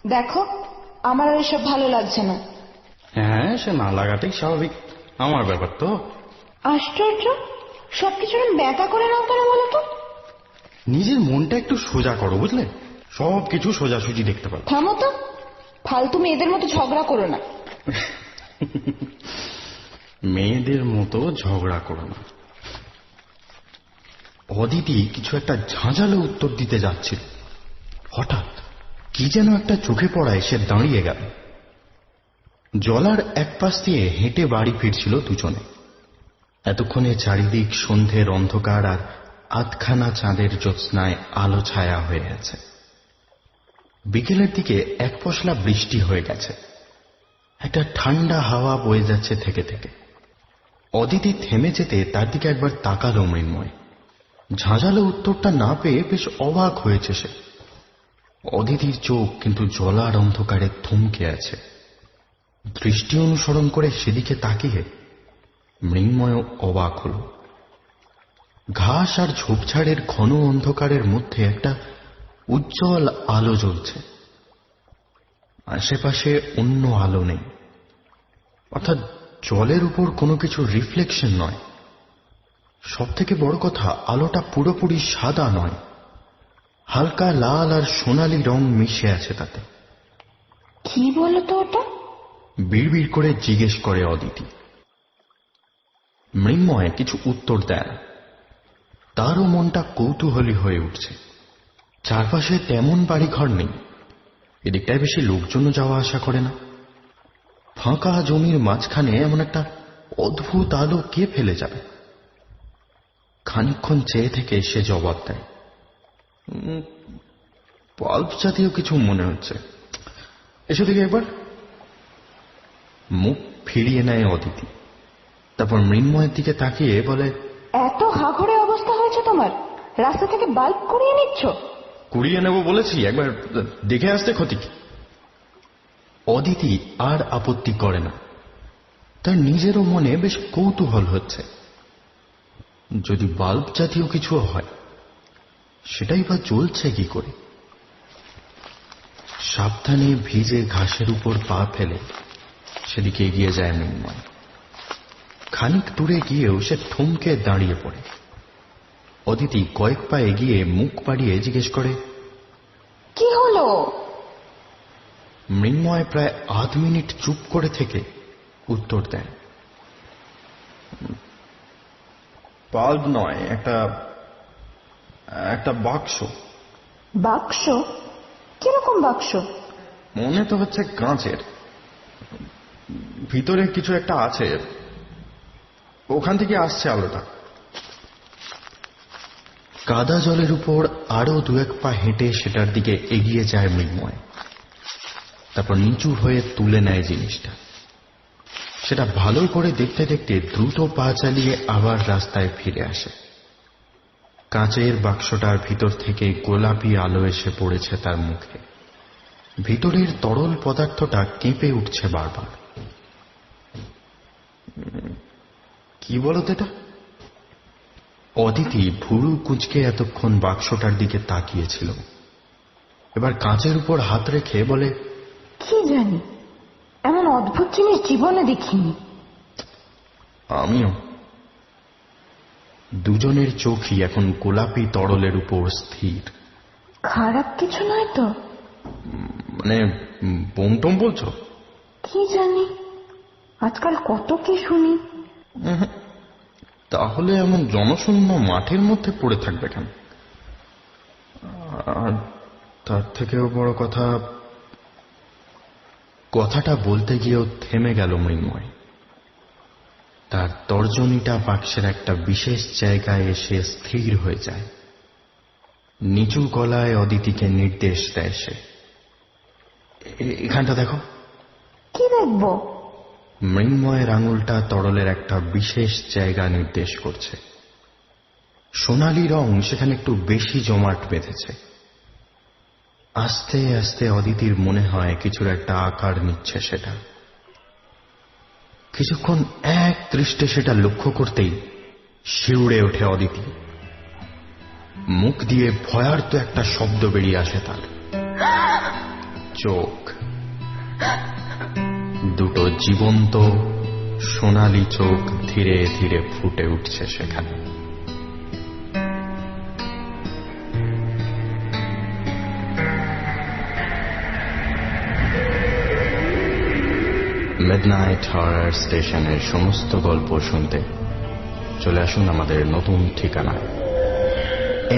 দেখো, আমার আর এসব ভালো লাগছে না। হ্যাঁ, সে না লাগাটাই স্বাভাবিক, আমার ব্যাপার তো। আশ্চর্য, সবকিছু ব্যাকা করে নাও কেন বলো তো? নিজের মনটা একটু সোজা করো, বুঝলে? সবকিছু সোজাসুজি দেখতে পারো। থামো তো, ফালতু মেয়েদের মতো ঝগড়া করো না। মেয়েদের মতো ঝগড়া করো না। অদিতি কিছু একটা ঝাঁঝালো উত্তর দিতে যাচ্ছিল, হঠাৎ কি যেন একটা চোখে পড়ায় সে দাঁড়িয়ে গেল। জলার এক পাশ দিয়ে হেঁটে বাড়ি ফিরছিল দুজনে। এতক্ষণে চারিদিক সন্ধ্যের অন্ধকার আর আধখানা চাঁদের জ্যোৎস্নায় আলো ছায়া হয়ে আছে। বিকেলের দিকে এক পশলা বৃষ্টি হয়ে গেছে, একটা ঠান্ডা হাওয়া বয়ে যাচ্ছে থেকে থেকে। অদিতি থেমে যেতে তার দিকে একবার তাকালো মৃন্ময়। ঝাঁঝালো উত্তরটা না পেয়ে বেশ অবাক হয়েছে সে। অদিতির চোখ কিন্তু জলার অন্ধকারে থমকে আছে। দৃষ্টি অনুসরণ করে সেদিকে তাকিয়ে মৃন্ময় অবাক হল। ঘাস আর ঝোপঝাড়ের ঘন অন্ধকারের মধ্যে একটা উজ্জ্বল আলো জ্বলছে। আশেপাশে অন্য আলো নেই, অর্থাৎ জলের উপর কোনো কিছু রিফ্লেকশন নয়। সব থেকে বড় কথা, আলোটা পুরোপুরি সাদা নয়, হালকা লাল আর সোনালি রং মিশে আছে তাতে। কি বলো তো ওটা? বিড়বিড় করে জিজ্ঞেস করে অদিতি। মৃন্ময় কিছু উত্তর দেয়। তারও মনটা কৌতূহলী হয়ে উঠছে। চারপাশে তেমন বাড়িঘর নেই, এদিকটায় বেশি লোকজনও যাওয়া আসা করে না। ফাঁকা জমির মাঝখানে এমন একটা অদ্ভুত আলো কে ফেলে যাবে? খানিকক্ষণ চেয়ে থেকে সে জবাব দেয়, বাল্ব জাতীয় কিছু মনে হচ্ছে। এসে দেখি একবার। মুখ ফিরিয়ে নেয় অদিতি, তারপর মৃন্ময়ের দিকে তাকিয়ে বলে, এত হাঘরে অবস্থা হয়েছে তোমার, রাস্তা থেকে বাল্ব কুড়িয়ে নিচ্ছ? কুড়িয়ে নেব বলেছি, একবার দেখে আসতে ক্ষতি কি? অদিতি আর আপত্তি করে না। তার নিজেরও মনে বেশ কৌতূহল হচ্ছে। যদি বাল্ব জাতীয় কিছু হয়, সেটাই বা জ্বলছে কি করে? সাবধানে ভিজে ঘাসের উপর পা ফেলে সেদিকে এগিয়ে যায় মৃন্ময়। খানিক দূরে গিয়েও সে থমকে দাঁড়িয়ে পড়ে। অদিতি কয়েক পা এগিয়ে মুখ বাড়িয়ে জিজ্ঞেস করে, কি হলো? মৃন্ময় প্রায় আধ মিনিট চুপ করে থেকে উত্তর দেয়, বাল্ব নয়, একটা বাক্স। বাক্স? কিরকম বাক্স? মনে তো হচ্ছে কাঁচের, ভিতরে কিছু একটা আছে, ওখান থেকে আসছে আলোটা। কাদা জলের উপর আরো দু এক পা হেঁটে সেটার দিকে এগিয়ে যায় মৃন্ময়। তারপর নিচু হয়ে তুলে নেয় জিনিসটা। সেটা ভালো করে দেখতে দেখতে দ্রুত পা চালিয়ে আবার রাস্তায় ফিরে আসে। কাঁচের বাক্সটার ভিতর থেকে গোলাপি আলো এসে পড়েছে তার মুখে। ভিতরের তরল পদার্থটা কেঁপে উঠছে বারবার। কি বলো তো এটা? অদিতি ভুরু কুঁচকে এতক্ষণ বাক্সটার দিকে তাকিয়েছিল, এবার কাঁচের উপর হাত রেখে বলে, কি জানি, এমন অদ্ভুত জিনিস জীবনে দেখিনি। আমিও। দুজনের চোখই এখন গোলাপি তরলের উপর স্থির। খারাপ কিছু নয় তো? মানে বোম টোম বলছো? কি জানি, আজকাল কত কি শুনি। তাহলে এমন জনশূন্য মাঠের মধ্যে পড়ে থাকবে কেন? আর তার থেকেও বড় কথাটা বলতে গিয়েও থেমে গেল মৃন্ময়। তার তর্জনীটা বাক্সের একটা বিশেষ জায়গায় এসে স্থির হয়ে যায়। নিচু গলায় অদিতিকে নির্দেশ দেয় সে, এখানটা দেখো। কি দেখবো? মৃন্ময়ের আঙুলটা তরলের একটা বিশেষ জায়গা নির্দেশ করছে। সোনালি রং সেখানে একটু বেশি জমাট বেঁধেছে। আস্তে আস্তে অদিতির মনে হয় কিছুর একটা আকার নিচ্ছে সেটা। কিছুক্ষণ এক দৃষ্টে সেটা লক্ষ্য করতেই শিউরে ওঠে অদিতি। মুখ দিয়ে ভয়ার্ত একটা শব্দ বেরিয়ে আসে তার। চোখ, দুটো জীবন্ত সোনালী চোখ ধীরে ধীরে ফুটে উঠছে সেখানে। মিডনাইট হরর স্টেশনের সমস্ত গল্প শুনতে চলে আসুন আমাদের নতুন ঠিকানায়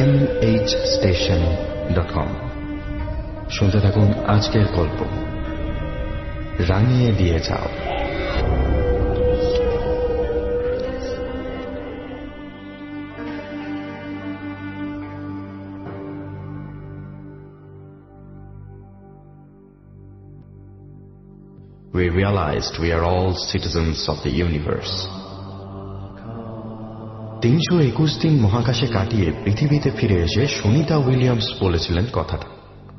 mhstation.com। শুনতে থাকুন আজকের গল্প রাঙিয়ে দিয়ে যাও। We realized we are all citizens of the universe. 321 দিন মহাকাশে কাটিয়ে পৃথিবীতে ফিরে এসে সুনিতা উইলিয়ামস বলেছিলেন কথাটা।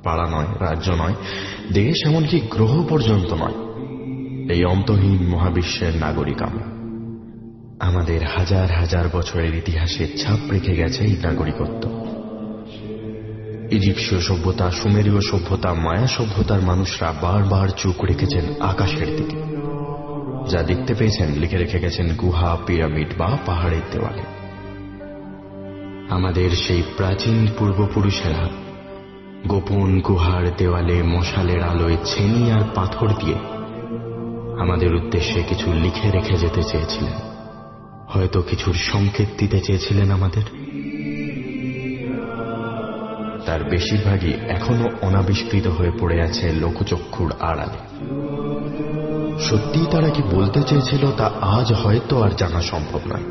পাড়া নয়, রাজ্য নয়, দেশ, এমনকি গ্রহ পর্যন্ত নয়, এই অন্তহীন মহাবিশ্বের নাগরিক আমরা। আমাদের হাজার হাজার বছরের ইতিহাসে ছাপ রেখে গেছে এই নাগরিকত্ব। ইজিপশীয় সভ্যতা, সুমেরীয় সভ্যতা, মায়া সভ্যতার মানুষরা বারবার চোখ রেখেছেন আকাশের দিকে। যা দেখতে পেয়েছেন লিখে রেখে গেছেন গুহা, পিরামিড বা পাহাড়ের দেওয়ালে। আমাদের সেই প্রাচীন পূর্বপুরুষেরা গোপন গুহার দেওয়ালে মশালের আলোয় ছেনি আর পাথর দিয়ে আমাদের উদ্দেশ্যে কিছু লিখে রেখে যেতে চেয়েছিলেন, হয়তো কিছুর সংকেত দিতে চেয়েছিলেন আমাদের। তার বেশিরভাগই এখনো অনাবিষ্কৃত হয়ে পড়ে আছে লোকচক্ষুর আড়ালে। সত্যিই তারা কি বলতে চেয়েছিল তা আজ হয়তো আর জানা সম্ভব নয়,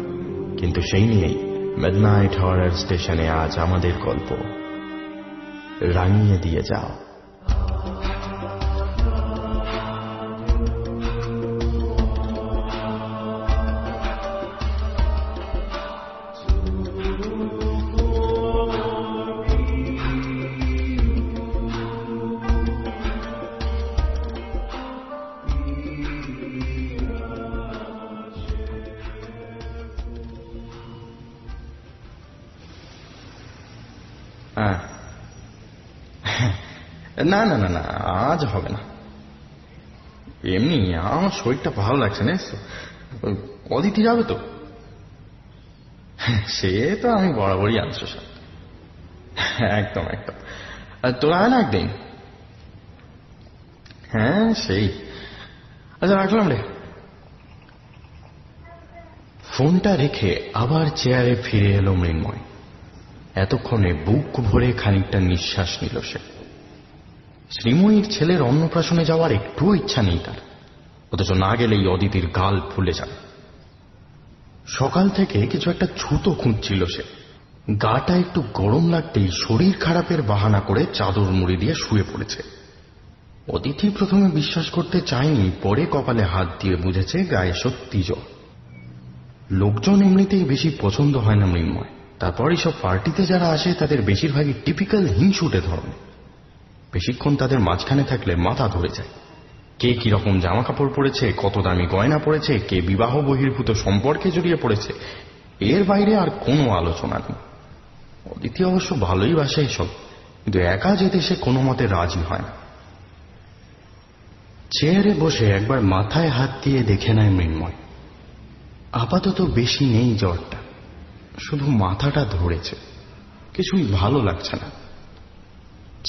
কিন্তু সেই নিয়েই মিডনাইট হরর স্টেশনে আজ আমাদের গল্প রাঙিয়ে দিয়ে যাও। না না না না, আজ হবে না। এমনি আমার শরীরটা ভালো লাগছে না। অদিতি যাবে তো? সে তো আমি বরাবরই আনছো সব। একদম একদম। তোরা আয় না একদিন। হ্যাঁ সেই। আচ্ছা রাখলাম রে। ফোনটা রেখে আবার চেয়ারে ফিরে এলো মৃন্ময়। এতক্ষণে বুক ভরে খানিকটা নিঃশ্বাস নিল সে। শ্রীময়ীর ছেলের অন্নপ্রাশনে যাওয়ার একটুও ইচ্ছা নেই তার, অথচ না গেলেই অদিতির গাল ফুলে যায়। সকাল থেকে কিছু একটা ছুতো খুঁজছিল সে। গাটা একটু গরম লাগতেই শরীর খারাপের বাহানা করে চাদর মুড়ি দিয়ে শুয়ে পড়েছে। অদিতি প্রথমে বিশ্বাস করতে চায়নি, পরে কপালে হাত দিয়ে বুঝেছে গায়ে সত্যি জ্বর। লোকজন এমনিতেই বেশি পছন্দ হয় না মৃন্ময়। তারপর এইসব পার্টিতে যারা আসে তাদের বেশিরভাগই টিপিক্যাল হিংসুটে ধরনের। বেশিক্ষণ তাদের মাঝখানে থাকলে মাথা ধরে যায়। কে কিরকম জামা কাপড় পরেছে, কত দামি গয়না পরেছে, কে বিবাহ বহির্ভূত সম্পর্কে জড়িয়ে পড়েছে, এর বাইরে আর কোনো আলোচনা নেই। অদিতি অবশ্য ভালোই বাসে এইসব, কিন্তু একা যেতে সে কোনো মতে রাজি হয় না। চেয়ারে বসে একবার মাথায় হাত দিয়ে দেখে নেয় মৃন্ময়। আপাতত বেশি নেই জ্বরটা, শুধু মাথাটা ধরেছে, কিছুই ভালো লাগছে না।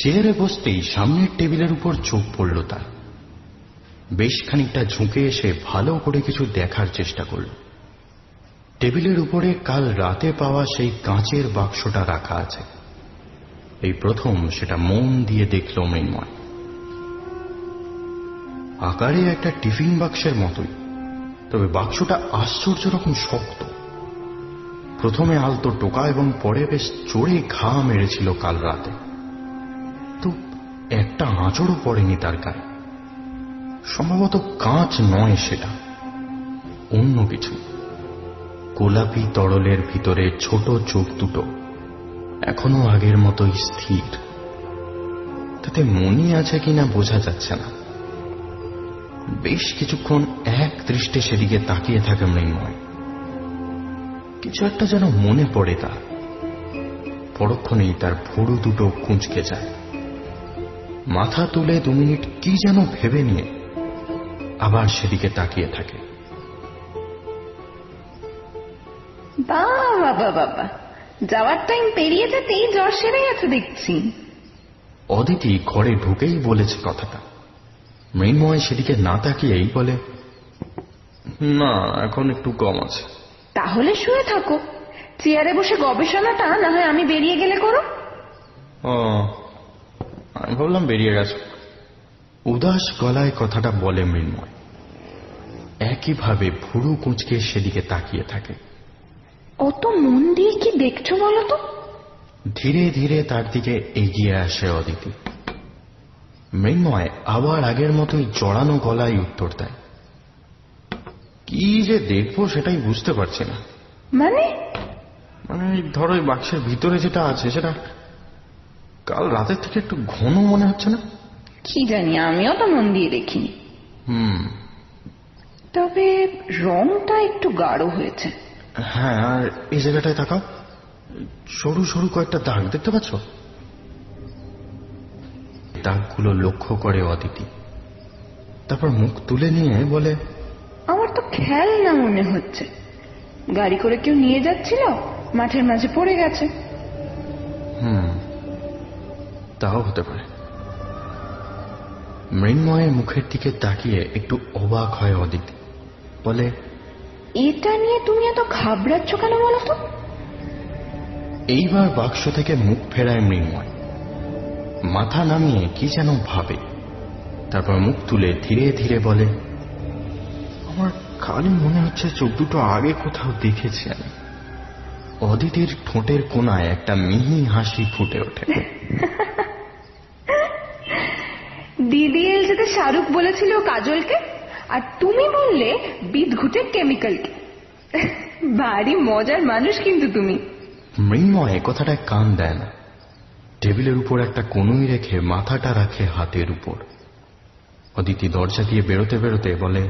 চেয়ারে বসতেই সামনের টেবিলের উপর চোখ পড়ল তার। বেশ খানিকটা ঝুঁকে এসে ভালো করে কিছু দেখার চেষ্টা করল। টেবিলের উপরে কাল রাতে পাওয়া সেই কাঁচের বাক্সটা রাখা আছে। এই প্রথম সেটা মন দিয়ে দেখল মৃন্ময়। আকারে একটা টিফিন বাক্সের মতোই, তবে বাক্সটা আশ্চর্য রকম শক্ত। প্রথমে আলতো টোকা এবং পরে বেশ জোরে ঘা মেরেছিল কাল রাতে, তো একটা আঁচড়ও পড়েনি তার গায়ে। সম্ভবত কাঁচ নয় সেটা, অন্য কিছু। গোলাপি তরলের ভিতরে ছোট চোখ দুটো এখনো আগের মতোই স্থির। তাতে মনি আছে কিনা বোঝা যাচ্ছে না। বেশ কিছুক্ষণ এক দৃষ্টে সেদিকে তাকিয়ে থাকে মৃন্ময়। কিছু একটা যেন মনে পড়ে তার। পরক্ষণেই তার ভুরু দুটো কুঁচকে যায়। মাথা তুলে 2 মিনিট কি যেন ভেবে নিয়ে আবার সেদিকে তাকিয়ে থাকে। বাবা বাবা, যাওয়ার টাইম পেরিয়ে যেতেই জ্বর সেরে গেছে দেখছি। অদিতি ঘরে ঢুকেই বলেছে কথাটা। মৃন্ময় সেদিকে না তাকিয়েই বলে, না এখন একটু কম আছে। তাহলে শুয়ে থাকো, চেয়ারে বসে গবেষণাটা না হয় আমি বেরিয়ে গেলে করো। ও, আমি ভাবলাম বেরিয়ে গেছে। উদাস গলায় কথাটা বলে মৃন্ময়। একইভাবে ভুরু কুঁচকে সেদিকে তাকিয়ে থাকে। অত মন দিয়ে কি দেখছো বলো তো? ধীরে ধীরে তার দিকে এগিয়ে আসে অদিতি। মৃন্ময় আবার আগের মতোই জড়ানো গলায় উত্তর দেয়। কি যে দেখবো সেটাই বুঝতে পারছি না। মানে? ধরো এই বাক্সের ভিতরে যেটা আছে সেটা কাল রাতের থেকে একটু ঘন মনে হচ্ছে না? কি জানি, আমিও তো মন দিয়ে দেখিনি। তবে রংটা একটু গাঢ় হয়েছে। হ্যাঁ, আর এই জায়গাটায় তাকাও, সরু সরু কয়েকটা দাগ দেখতে পাচ্ছ? দাগগুলো লক্ষ্য করে অদিতি, তারপর মুখ তুলে নিয়ে বলে, আমার তো খেয়াল না মনে হচ্ছে। গাড়ি করে কেউ নিয়ে যাচ্ছিল, মাঠের মাঝে পড়ে গেছে। তাও হতে পারে। মৃন্ময়ের মুখের দিকে তাকিয়ে একটু অবাক হয় অদিতি, বলে, এটা নিয়ে তুমি এত ঘাবড়াচ্ছ কেন বলো তো? এইবার বাক্স থেকে মুখ ফেরায় মৃন্ময়, মাথা নামিয়ে কি যেন ভাবে, তারপর মুখ তুলে ধীরে ধীরে বলে, আমার খালি মনে হচ্ছে চোখ দুটো আগে কোথাও দেখেছি আমি। অদিতির ঠোঁটের কোনায় একটা মিহি হাসি ফুটে ওঠে। দিদি এলজেতে শাহরুখ বলেছিল কাজলকে, আর তুমি বললে বিদঘুটের কেমিক্যালকে। ভারী মজার মানুষ কিন্তু তুমি। মৃন্ময় কথাটায় কান দেয় না। টেবিলের উপর একটা কনুই রেখে মাথাটা রাখে হাতের উপর। অদিতি দরজা দিয়ে বেরোতে বেরোতে বলে,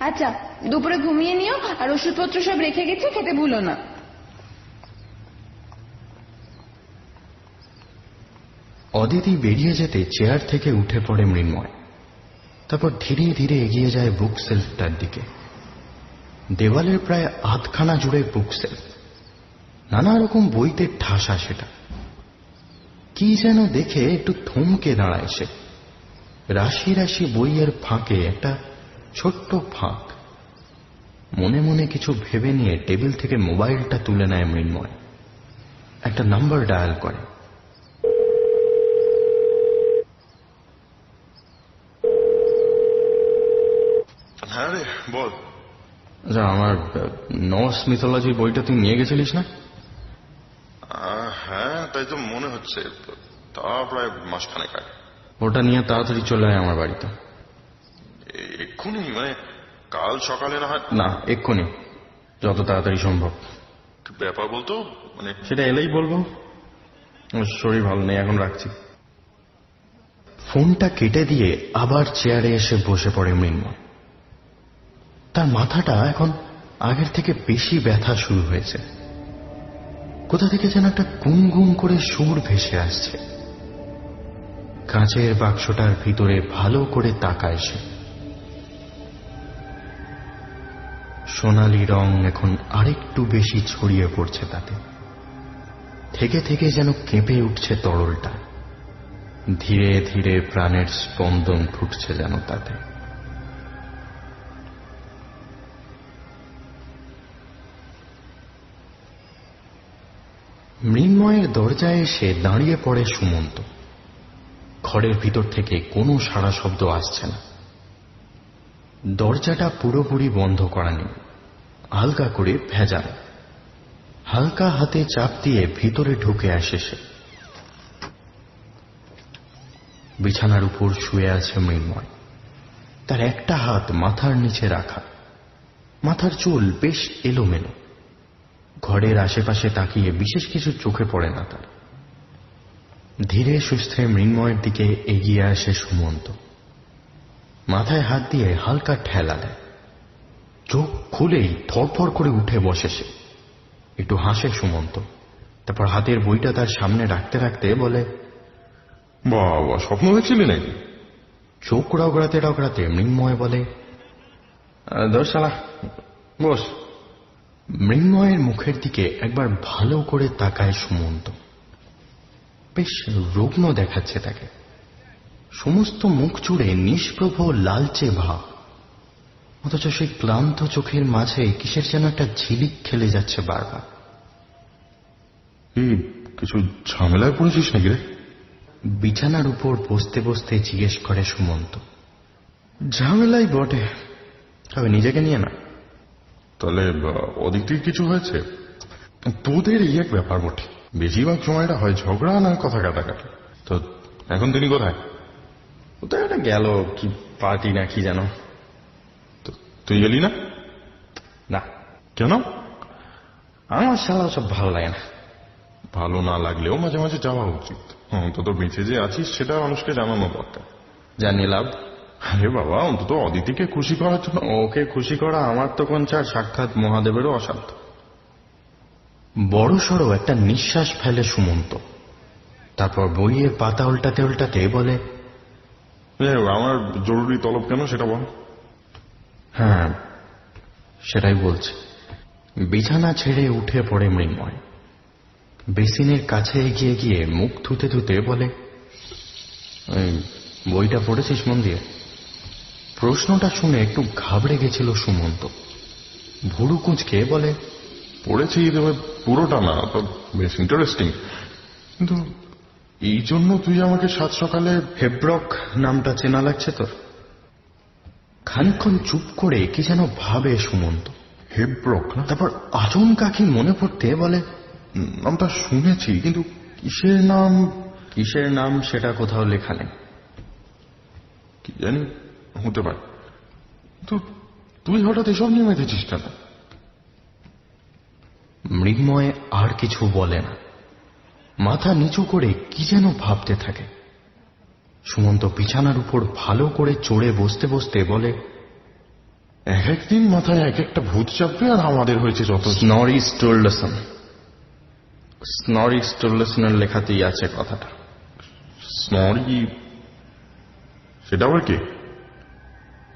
আচ্ছা দুপুরে ঘুমিয়ে নিও, আর ওষুধপত্র সব রেখে গেছি, খেতে ভুলো না। অদিতি বেরিয়ে যেতে চেয়ার থেকে উঠে পড়ে মৃন্ময়। তারপর ধীরে ধীরে এগিয়ে যায় বুক সেলফটার দিকে। দেওয়ালের প্রায় আধখানা জুড়ে বুক সেলফ, নানা রকম বইতে ঠাসা সেটা। কি যেন দেখে একটু থমকে দাঁড়ায় সে। রাশি রাশি বইয়ের ফাঁকে একটা ছোট্ট ফাঁক। মনে মনে কিছু ভেবে নিয়ে টেবিল থেকে মোবাইলটা তুলে নেয় মৃন্ময়। একটা নাম্বার ডায়াল করে। হ্যাঁ রে, বল। আচ্ছা, আমার নর্স মিথোলজির বইটা তুই নিয়ে গেছিলিস না? হ্যাঁ, তাই তো মনে হচ্ছে। তা প্রায় মাসখানেক আগে। ওটা নিয়ে তাড়াতাড়ি চলে আয় আমার বাড়িতে। এক্ষুনি? মানে কাল সকালে না হয়? না, এক্ষুনি, যত তাড়াতাড়ি সম্ভব। ব্যাপার বলতো মানে সেটা এলেই বলবো। আমার শরীর ভালো নেই, এখন রাখছি। ফোনটা কেটে দিয়ে আবার চেয়ারে এসে বসে পড়ে মৃন্ময়। তার মাথাটা এখন আগের থেকে বেশি ব্যথা শুরু হয়েছে। কোথা থেকে যেন একটা গুনগুন করে সুর ভেসে আসছে। কাঁচের বাক্সটার ভিতরে ভালো করে তাকায় সে। সোনালি রং এখন আরেকটু বেশি ছড়িয়ে পড়ছে তাতে। থেকে থেকে যেন কেঁপে উঠছে তরলটা। ধীরে ধীরে প্রাণের স্পন্দন ফুটছে যেন তাতে। মৃন্ময়ের দরজায় এসে দাঁড়িয়ে পড়ে সুমন্ত। ঘরের ভিতর থেকে কোনো সাড়া শব্দ আসছে না। দরজাটা পুরোপুরি বন্ধ করা নেই, হালকা করে ভেজাল। হালকা হাতে চাপ দিয়ে ভিতরে ঢুকে আসে সে। বিছানার উপর শুয়ে আছে মৃন্ময়। তার একটা হাত মাথার নিচে রাখা। মাথার চুল বেশ এলোমেলো। ঘরের আশেপাশে তাকিয়ে বিশেষ কিছু চোখে পড়ে না তার। ধীরে সুস্থে মৃন্ময়ের দিকে এগিয়ে আসে সুমন্ত। মাথায় হাত দিয়ে হালকা ঠেলা দেয়। চোখ খুলেই থরথর করে উঠে বসে সে। একটু হাসে সুমন্ত, তারপর হাতের বইটা তার সামনে রাখতে রাখতে বলে, বাবা, স্বপ্ন দেখছিলি নাকি? চোখ রগড়াতে রগড়াতে মৃন্ময় বলে, দোষ শালা, বস। মৃন্ময়ের মুখের দিকে একবার ভালো করে তাকায় সুমন্ত। বেশ রুগ্ন দেখাচ্ছে তাকে। সমস্ত মুখ জুড়ে নিষ্প্রভ লালচে ভাব, অথচ সেই ক্লান্ত চোখের মাঝে কিসের যেন একটা ঝিলিক খেলে যাচ্ছে বারবার। কিছু ঝামেলায় পড়েছিস নাকি রে? বিছানার উপর বসতে বসতে জিজ্ঞেস করে সুমন্ত। ঝামেলাই বটে, তবে নিজেকে নিয়ে না। তাহলে ওদিক থেকে কিছু হয়েছে? তোদের এই এক ব্যাপার বটে, বেশিরভাগ সময়টা হয় ঝগড়া না কথা কাটাকাটি। তো এখন তিনি কোথায়? ওটা একটা গেল কি পার্টি না কি যেন। তুই গেলি না? না। কেন? আমার শালা সব ভালো লাগে না। ভালো না লাগলেও মাঝে মাঝে যাওয়া উচিত। অন্তত বেঁচে যে আছিস সেটা মানুষকে জানানো দরকার। জানি লাভ? আরে বাবা, অন্তত অদিতিকে খুশি করার জন্য। ওকে খুশি করা আমার তো কোন চার, সাক্ষাৎ মহাদেবেরও অসাধ্য। বড় সড়ো একটা নিঃশ্বাস ফেলে সুমন্ত। তারপর বইয়ের পাতা উল্টাতে উল্টাতে বলে, আমার জরুরি তলব কেন সেটা বল। হ্যাঁ, সেটাই বলছি। বিছানা ছেড়ে উঠে পড়ে মৃন্ময়। বেসিনের কাছে এগিয়ে গিয়ে মুখ ধুতে ধুতে বলে, বইটা পড়েছিস মন দিয়ে? প্রশ্নটা শুনে একটু ঘাবড়ে গেছিল সুমন্ত। ভুরু কুঁচকে বলে, পড়েছি, তবে পুরোটা না। তো বেশ ইন্টারেস্টিং। কিন্তু এই জন্য তুই আমাকে সাত সকালে? হেব্রক নামটা চেনা লাগছে তোর? খানিকক্ষণ চুপ করে কি যেন ভাবে সুমন্ত। হেব্রক না? তারপর আচমকা কি মনে পড়তে বলে, নামটা শুনেছি, কিন্তু কিসের নাম? কিসের নাম সেটা কোথাও লেখা নেই। কি জানি, হতে পারে। তো তুই হঠাৎ এসব নিয়ে মেতেছিস কেন? মৃন্ময় আর কিছু বলে না, মাথা নিচু করে কি যেন ভাবতে থাকে। সুমন্ত বিছানার উপর ভালো করে চড়ে বসতে বসতে বলে, এক একদিন মাথায় এক একটা ভূত চাপবে, আর আমাদের হয়েছে যত। স্নরি স্টুরলসন। স্নরি স্টুরলসনের লেখাতেই আছে কথাটা। স্নরি? সেটা আবার কে?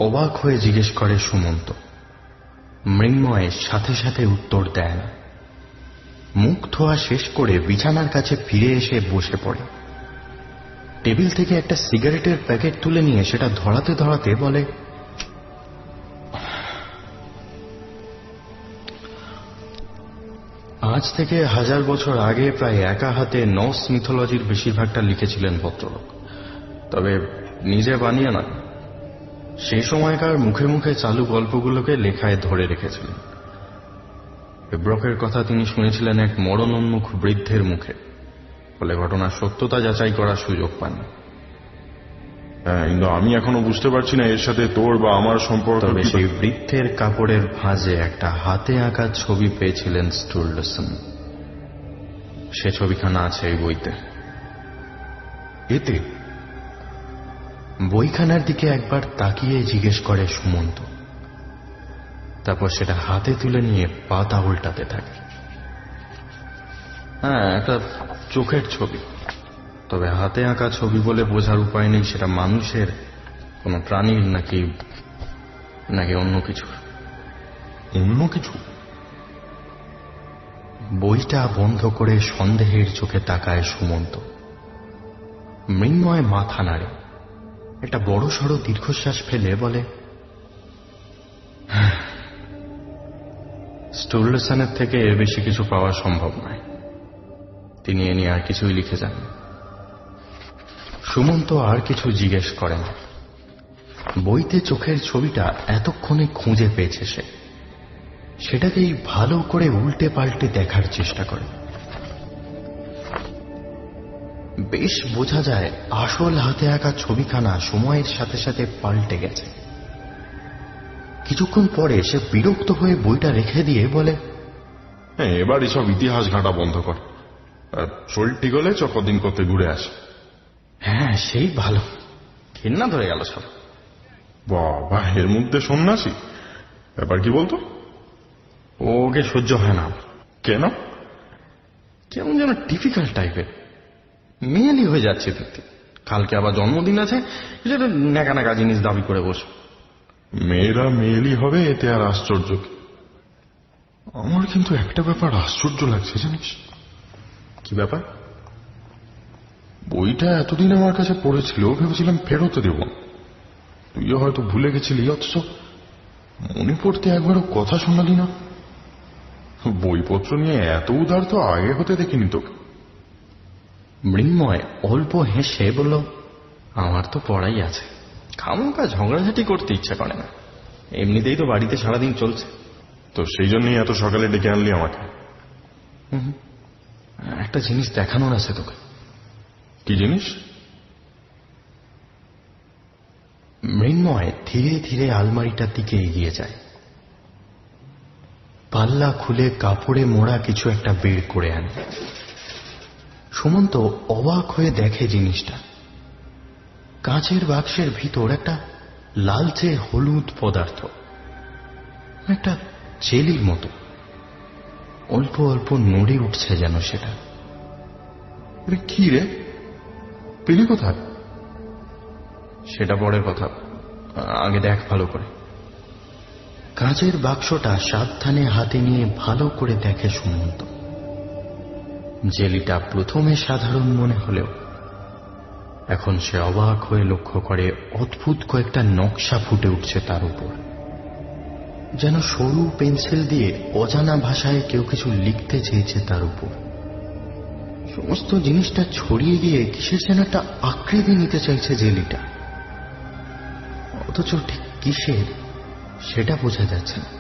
অবাক হয়ে জিজ্ঞেস করে সুমন্ত। মৃন্ময়ের সাথে সাথে উত্তর দেয় না। মুখ ধোয়া শেষ করে বিছানার কাছে ফিরে এসে বসে পড়ে। টেবিল থেকে একটা সিগারেটের প্যাকেট তুলে নিয়ে সেটা ধরাতে ধরাতে বলে, আজ থেকে 1000 বছর আগে প্রায় একা হাতে নর্স মিথোলজির বেশিরভাগটা লিখেছিলেন ভদ্রলোক। তবে নিজে বানিয়ে নয়, সেই সময়কার মুখে মুখে চালু গল্পগুলোকে লেখায় ধরে রেখেছিলেন। হেব্রকের কথা তিনি শুনেছিলেন এক মরণোন্মুখ বৃদ্ধের মুখে, ফলে ঘটনার সত্যতা যাচাই করার সুযোগ পাননি। হ্যাঁ, কিন্তু আমি এখনো বুঝতে পারছি না এর সাথে তোর বা আমার সম্পর্ক। তবে সেই বৃদ্ধের কাপড়ের ভাঁজে একটা হাতে আঁকা ছবি পেয়েছিলেন স্টুরলসন। সে ছবিখানা আছে এই বইতে। এতে? বইখানার দিকে একবার তাকিয়ে জিজ্ঞেস করে সুমন্ত। তারপর সেটা হাতে তুলে নিয়ে পাতা উল্টাতে থাকে। হ্যাঁ, একটা চোখের ছবি। তবে হাতে আঁকা ছবি বলে বোঝার উপায় নেই সেটা মানুষের, কোন প্রাণীর নাকি নাকি অন্য কিছু। অন্য কিছু? বইটা বন্ধ করে সন্দেহের চোখে তাকায় সুমন্ত। মৃন্ময় মাথা নাড়ে, একটা বড় সড়ো দীর্ঘশ্বাস ফেলে বলে, স্টুরলসনের থেকে এর বেশি কিছু পাওয়া সম্ভব নয়। তিনি এ নিয়ে আর কিছুই লিখে যান। সুমন্ত আর কিছু জিজ্ঞেস করে না। বইতে চোখের ছবিটা এতক্ষণে খুঁজে পেয়েছে সে। সেটাকেই ভালো করে উল্টে পাল্টে দেখার চেষ্টা করে। বেশ বোঝা যায় আসল হাতে আঁকা ছবিখানা সময়ের সাথে সাথে পাল্টে গেছে। কিছুক্ষণ পরে সে বিরক্ত হয়ে বইটা রেখে দিয়ে বলে, হ্যাঁ, এবার এসব ইতিহাস ঘাঁটা বন্ধ কর। শরীর ঠিক হলে কদিন করতে ঘুরে আসে। হ্যাঁ, সেই ভালো। ঘেন্না ধরে গেল সব। বাবা, এর মধ্যে সন্ন্যাসী? ব্যাপার কি বলতো? ওকে সহ্য হয় না। কেন? কেমন যেন টিপিক্যাল টাইপের, মেয়েলি হয়ে যাচ্ছে দেখতে। কালকে আবার জন্মদিন আছে, সেটা নাকা নাকা জিনিস দাবি করে বস। মেয়েরা মেয়েলি হবে, এতে আর আশ্চর্য কি? আমার কিন্তু একটা ব্যাপার আশ্চর্য লাগছে জানিস। কি ব্যাপার? বইটা এতদিন আমার কাছে পড়েছিল, ভেবেছিলাম ফেরত দেব, তুইও হয়তো ভুলে গেছিলি, অথচ মনে পড়তে একবারও কথা শোনালি না। বইপত্র নিয়ে এত উদার তো আগে হতে দেখিনি তোকে। মৃন্ময় অল্প হেসে বলল, আমার তো পড়াই আছে, খামোকা ঝগড়াঝাটি করতে ইচ্ছা করে না, এমনিতেই তো বাড়িতে সারাদিন চলছে। তো সেই জন্যই এত সকালে ডেকে আনলি আমাকে? একটা জিনিস দেখানোর আছে তোকে। কি জিনিস? মৃন্ময় ধীরে ধীরে আলমারিটার দিকে এগিয়ে যায়, পাল্লা খুলে কাপড়ে মোড়া কিছু একটা বের করে আনে। সুমন্ত অবাক হয়ে দেখে জিনিসটা। কাঁচের বাক্সের ভিতর একটা লালচে হলুদ পদার্থ, একটা জেলির মতো, অল্প অল্প নড়ে উঠছে যেন সেটা। কি রে, পেলি কোথায়? সেটা পরের কথা, আগে দেখ ভালো করে। কাঁচের বাক্সটা সাবধানে হাতে নিয়ে ভালো করে দেখে সুমন্ত। জেলিটা প্রথমে সাধারণ মনে হলেও এখন সে অবাক হয়ে লক্ষ্য করে অদ্ভুত কয়েকটা নকশা ফুটে উঠছে তার উপর, যেন সরু পেন্সিল দিয়ে অজানা ভাষায় কেউ কিছু লিখতে চেয়েছে তার উপর। সমস্ত জিনিসটা ছড়িয়ে গিয়ে কিসের যেন একটা আকৃতি নিতে চাইছে জেলিটা, অথচ ঠিক কিসের সেটা বোঝা যাচ্ছে না।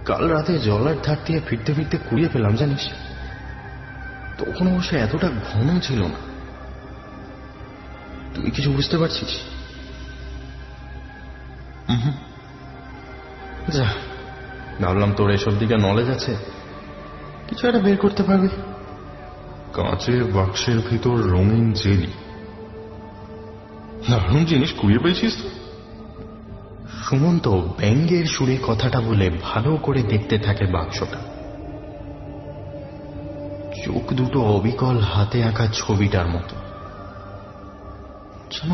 কাল রাতে জলার ধার দিয়ে ফিরতে ফিরতে কুড়িয়ে পেলাম জানিস, তখন অবশ্য এতটা ঘন ছিল না। তুই কিছু বুঝতে পারছিস? যা, ভাবলাম তোর এসব দিকে নলেজ আছে, কিছু একটা বের করতে পারবি। কাঁচের বাক্সের ভিতর রঙিন জেলি, দারুণ জিনিস কুড়িয়ে পেয়েছিস তো। সুমন্ত ব্যঙ্গের সুরে কথাটা বলে ভালো করে দেখতে থাকে বাক্সটা। চোখ দুটো অবিকল হাতে আঁকা ছবিটার মতো, যেন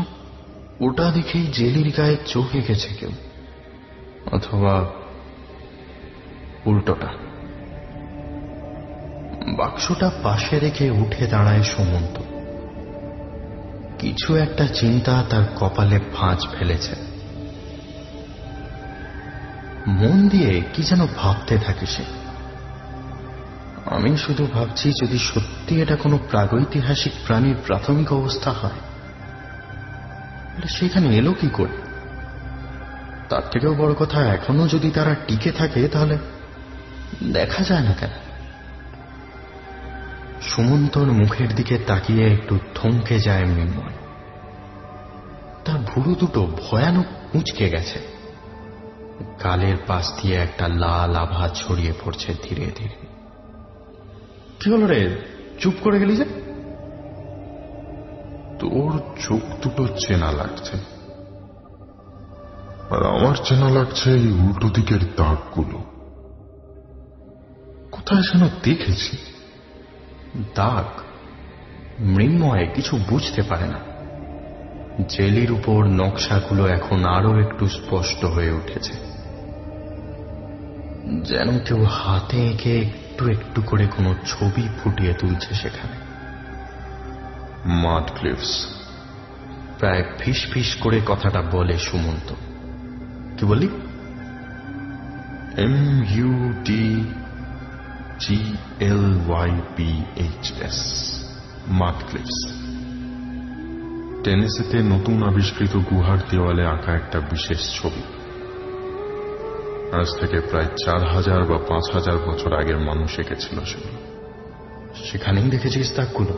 ওটা দেখেই জেলির গায়ে চোখ এঁকেছে কেউ, অথবা উল্টোটা। বাক্সটা পাশে রেখে উঠে দাঁড়ায় সুমন্ত। কিছু একটা চিন্তা তার কপালে ভাঁজ ফেলেছে। মন দিয়ে কি যেন ভাবতে থাকে সে। আমি শুধু ভাবছি, যদি সত্যি এটা কোনো প্রাগৈতিহাসিক প্রাণীর প্রাথমিক অবস্থা হয়, সেখানে এলো কি করে? তার থেকেও বড় কথা, এখনো যদি তারা টিকে থাকে তাহলে দেখা যায় না কেন? সুমন্তর মুখের দিকে তাকিয়ে একটু থমকে যায় মৃন্ময়। তার ভুরু দুটো ভয়ানক কুঁচকে গেছে, গালের পাশ দিয়ে একটা লাল আভা ছড়িয়ে পড়ছে ধীরে ধীরে। কি হলো রে, চুপ করে গেলি যে? তোর চোখ দুটো চেনা লাগছে, আর আমার চেনা লাগছে এই উল্টো দিকের দাগগুলো। কোথায় যেন দেখেছি। দাগ? মৃন্ময় কিছু বুঝতে পারে না। জেলির উপর নকশাগুলো এখন আরো একটু স্পষ্ট হয়ে উঠেছে, যেন কেউ হাতে এঁকে একটু একটু করে কোনো ছবি ফুটিয়ে তুলছে সেখানে। মাড ক্লিফস। প্রায় ফিস ফিস করে কথাটা বলে সুমন্ত। কি বলি? MUDGLYPHS, মাড cliffs. টেনেসিতে নতুন আবিষ্কৃত গুহার দেওয়ালে আঁকা একটা বিশেষ ছবি। আজ থেকে প্রায় 4000 বা 5000 বছর আগের মানুষ এঁকেছিল সেগুলো। সেখানেই দেখেছিস দাগগুলো?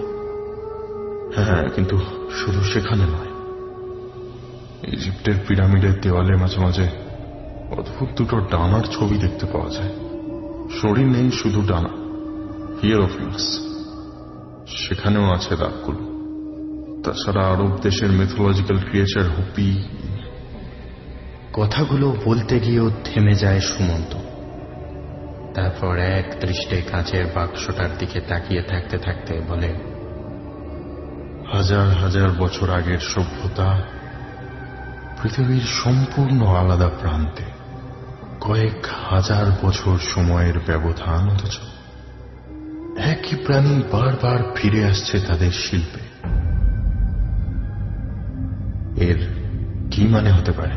হ্যাঁ, কিন্তু শুধু সেখানে নয়, ইজিপ্টের পিরামিডের দেওয়ালে মাঝে মাঝে অদ্ভুত দুটো ডানার ছবি দেখতে পাওয়া যায়। শরীর নেই, শুধু ডানা, হিয়েরোগ্লিফস, সেখানেও আছে দাগগুলো। তাছাড়া আরব দেশের মিথোলজিক্যাল ক্রিয়েচার হুপি। কথাগুলো বলতে গিয়েও থেমে যায় সুমন্ত। তারপর এক দৃষ্টে কাঁচের বাক্সটার দিকে তাকিয়ে থাকতে থাকতে বলে, হাজার হাজার বছর আগের সভ্যতা পৃথিবীর সম্পূর্ণ আলাদা প্রান্তে, কয়েক হাজার বছর সময়ের ব্যবধান, অথচ একই প্রাণী বারবার ফিরে আসছে তাদের শিল্পে। এর কি মানে হতে পারে?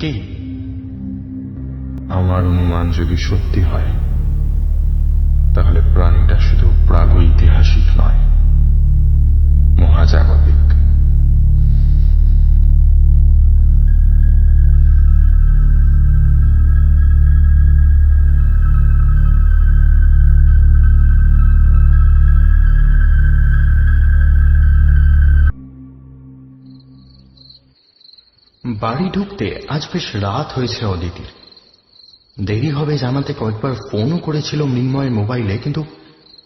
কি? আমার অনুমান যদি সত্যি হয়, তাহলে প্রাণীটা শুধু প্রাগৈতিহাসিক নয়, মহাজাগতিক। বাড়ি ঢুকতে আজ বেশ রাত হয়েছে অদিতির। দেরি হবে জানাতে কয়েকবার ফোনও করেছিল মৃন্ময়ের মোবাইলে, কিন্তু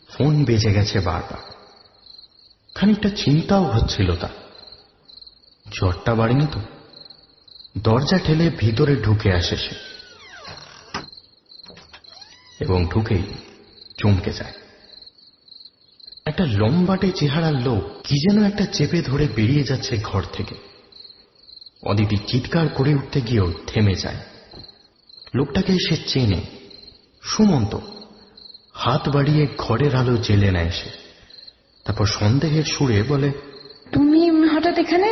ফোন বেজে গেছে বারবার। খানিকটা চিন্তাও হচ্ছিল তার। জ্বরটা বাড়েনি তো? দরজা ঠেলে ভিতরে ঢুকে আসে সে, এবং ঢুকেই চমকে যায়। একটা লম্বাটে চেহারার লোক কি যেন একটা চেপে ধরে বেরিয়ে যাচ্ছে ঘর থেকে। অদিতি চিৎকার করে উঠতে গিয়েও থেমে যায়। লোকটাকে সে চেনে, সুমন্ত। হাত বাড়িয়ে ঘরের আলো জ্বেলে নেয় সে। তারপর সন্দেহের সুরে বলে, তুমি হঠাৎ এখানে?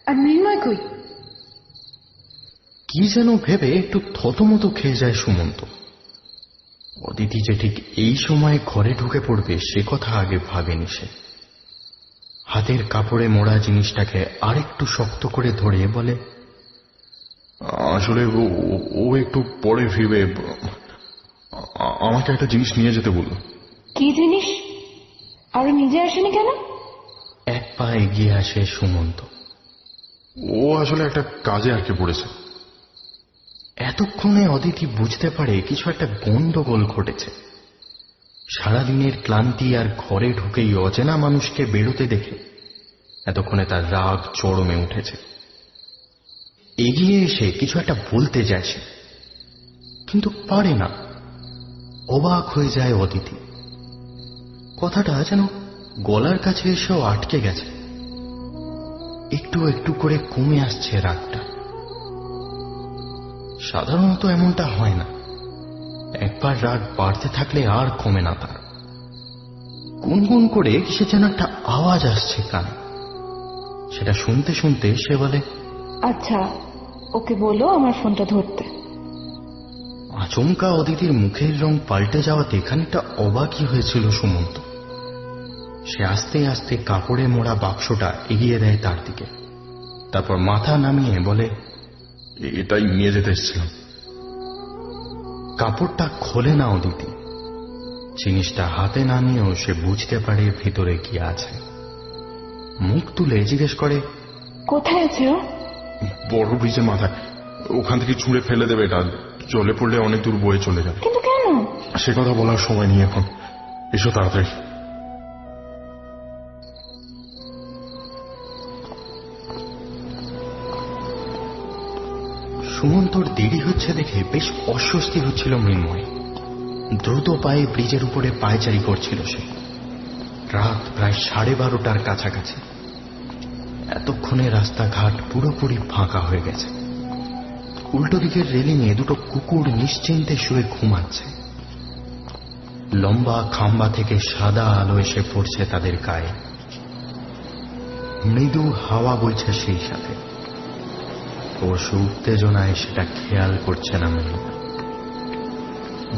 আর মৃন্ময় কই? কি যেন ভেবে একটু থতমত খেয়ে যায় সুমন্ত। অদিতি যে ঠিক এই সময় ঘরে ঢুকে পড়বে সে কথা আগে ভাবেনি সে। হাতের কাপড়ে মোড়া জিনিসটাকে আরেকটু শক্ত করে ধরে বলে, আসলে ও একটু পরে ফিরবে, আমাকে একটা জিনিস নিয়ে যেতে বলল। কি জিনিস? আরো নিজে আসেনি কেন? এক পা এগিয়ে আসে সুমন্ত। ও আসলে একটা কাজে আটকে পড়েছে। এতক্ষণে অদিতি বুঝতে পারে কিছু একটা গন্ডগোল ঘটেছে। সারাদিনের ক্লান্তি আর ঘরে ঢুকেই অচেনা মানুষকে বেরোতে দেখে এতক্ষণে তার রাগ চরমে উঠেছে। এগিয়ে এসে কিছু একটা বলতে যায় সে, কিন্তু পারে না। অবাক হয়ে যায় অদিতি। কথাটা যেন গলার কাছে এসেও আটকে গেছে। একটু একটু করে কমে আসছে রাগটা। সাধারণত এমনটা হয় না। একবার রাগ বাড়তে থাকলে আর কমে না তার। গুনগুন করে কিসে যেন একটা আওয়াজ আসছে কানে। সেটা শুনতে শুনতে সে বলে, আচ্ছা, ওকে বলো আমার ফোনটা ধরতে। আচমকা অদিতির মুখের রং পাল্টে যাওয়াতে খানিকটা অবাকই হয়েছিল সুমন্ত। সে আস্তে আস্তে কাপড়ে মোড়া বাক্সটা এগিয়ে দেয় তার দিকে। তারপর মাথা নামিয়ে বলে, এটাই নিয়ে যেতে এসেছিলাম। কাপড়টা খোলে না অদিতি। জিনিসটা হাতে না নিয়েও সে বুঝতে পারে ভিতরে কি আছে। মুখ তুলে জিজ্ঞেস করে, কোথায় আছে ও? বড় ব্রিজের মাথায়। ওখান থেকে ছুঁড়ে ফেলে দেবে, এটা জলে পড়লে অনেক দূর বয়ে চলে যাবে। কিন্তু কেন? সে কথা বলার সময় নেই এখন, এসো তাড়াতাড়ি। সুমন্তর দেরি হচ্ছে দেখে বেশ অস্বস্তি হচ্ছিল মৃন্ময়। দ্রুত পায়ে ব্রিজের উপরে পায়চারি করছিল সে। রাত প্রায় 12:30টার কাছাকাছি। এতক্ষণে রাস্তাঘাট পুরোপুরি ফাঁকা হয়ে গেছে। উল্টো দিকের রেলিংয়ে দুটো কুকুর নিশ্চিন্তে শুয়ে ঘুমাচ্ছে। লম্বা খাম্বা থেকে সাদা আলো এসে পড়ছে তাদের গায়ে। মৃদু হাওয়া বইছে সেই সাথে। অবশ্য উত্তেজনায় সেটা খেয়াল করছে না মৃন্ময়।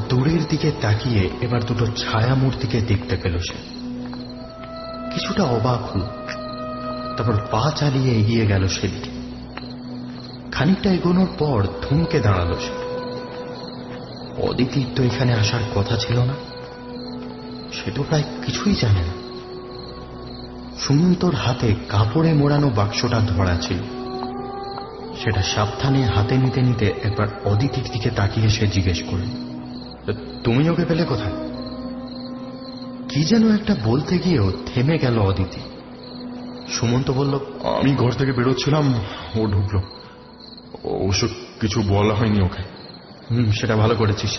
দূরের দিকে তাকিয়ে এবার দুটো ছায়া মূর্তিকে দেখতে পেল সে। কিছুটা অবাক হল। তারপর পা চালিয়ে এগিয়ে গেল সেদিকে। খানিকটা এগোনোর পর থমকে দাঁড়ালো সে। অদিতির তো এখানে আসার কথা ছিল না। সে তো প্রায় কিছুই জানে না। সুমন্তর হাতে কাপড়ে মোড়ানো বাক্সটা ধরা ছিল। সেটা সাবধানে হাতে নিতে নিতে একবার অদিতির দিকে তাকিয়ে সে জিজ্ঞেস করল, তুমি ওকে পেলে কোথায়? কি যেন একটা বলতে গিয়েও থেমে গেল অদিতি। সুমন্ত বলল, আমি ঘর থেকে বেরোচ্ছিলাম, ও ঢুকলো। অবশ্য কিছু বলা হয়নি ওকে। সেটা ভালো করেছিস।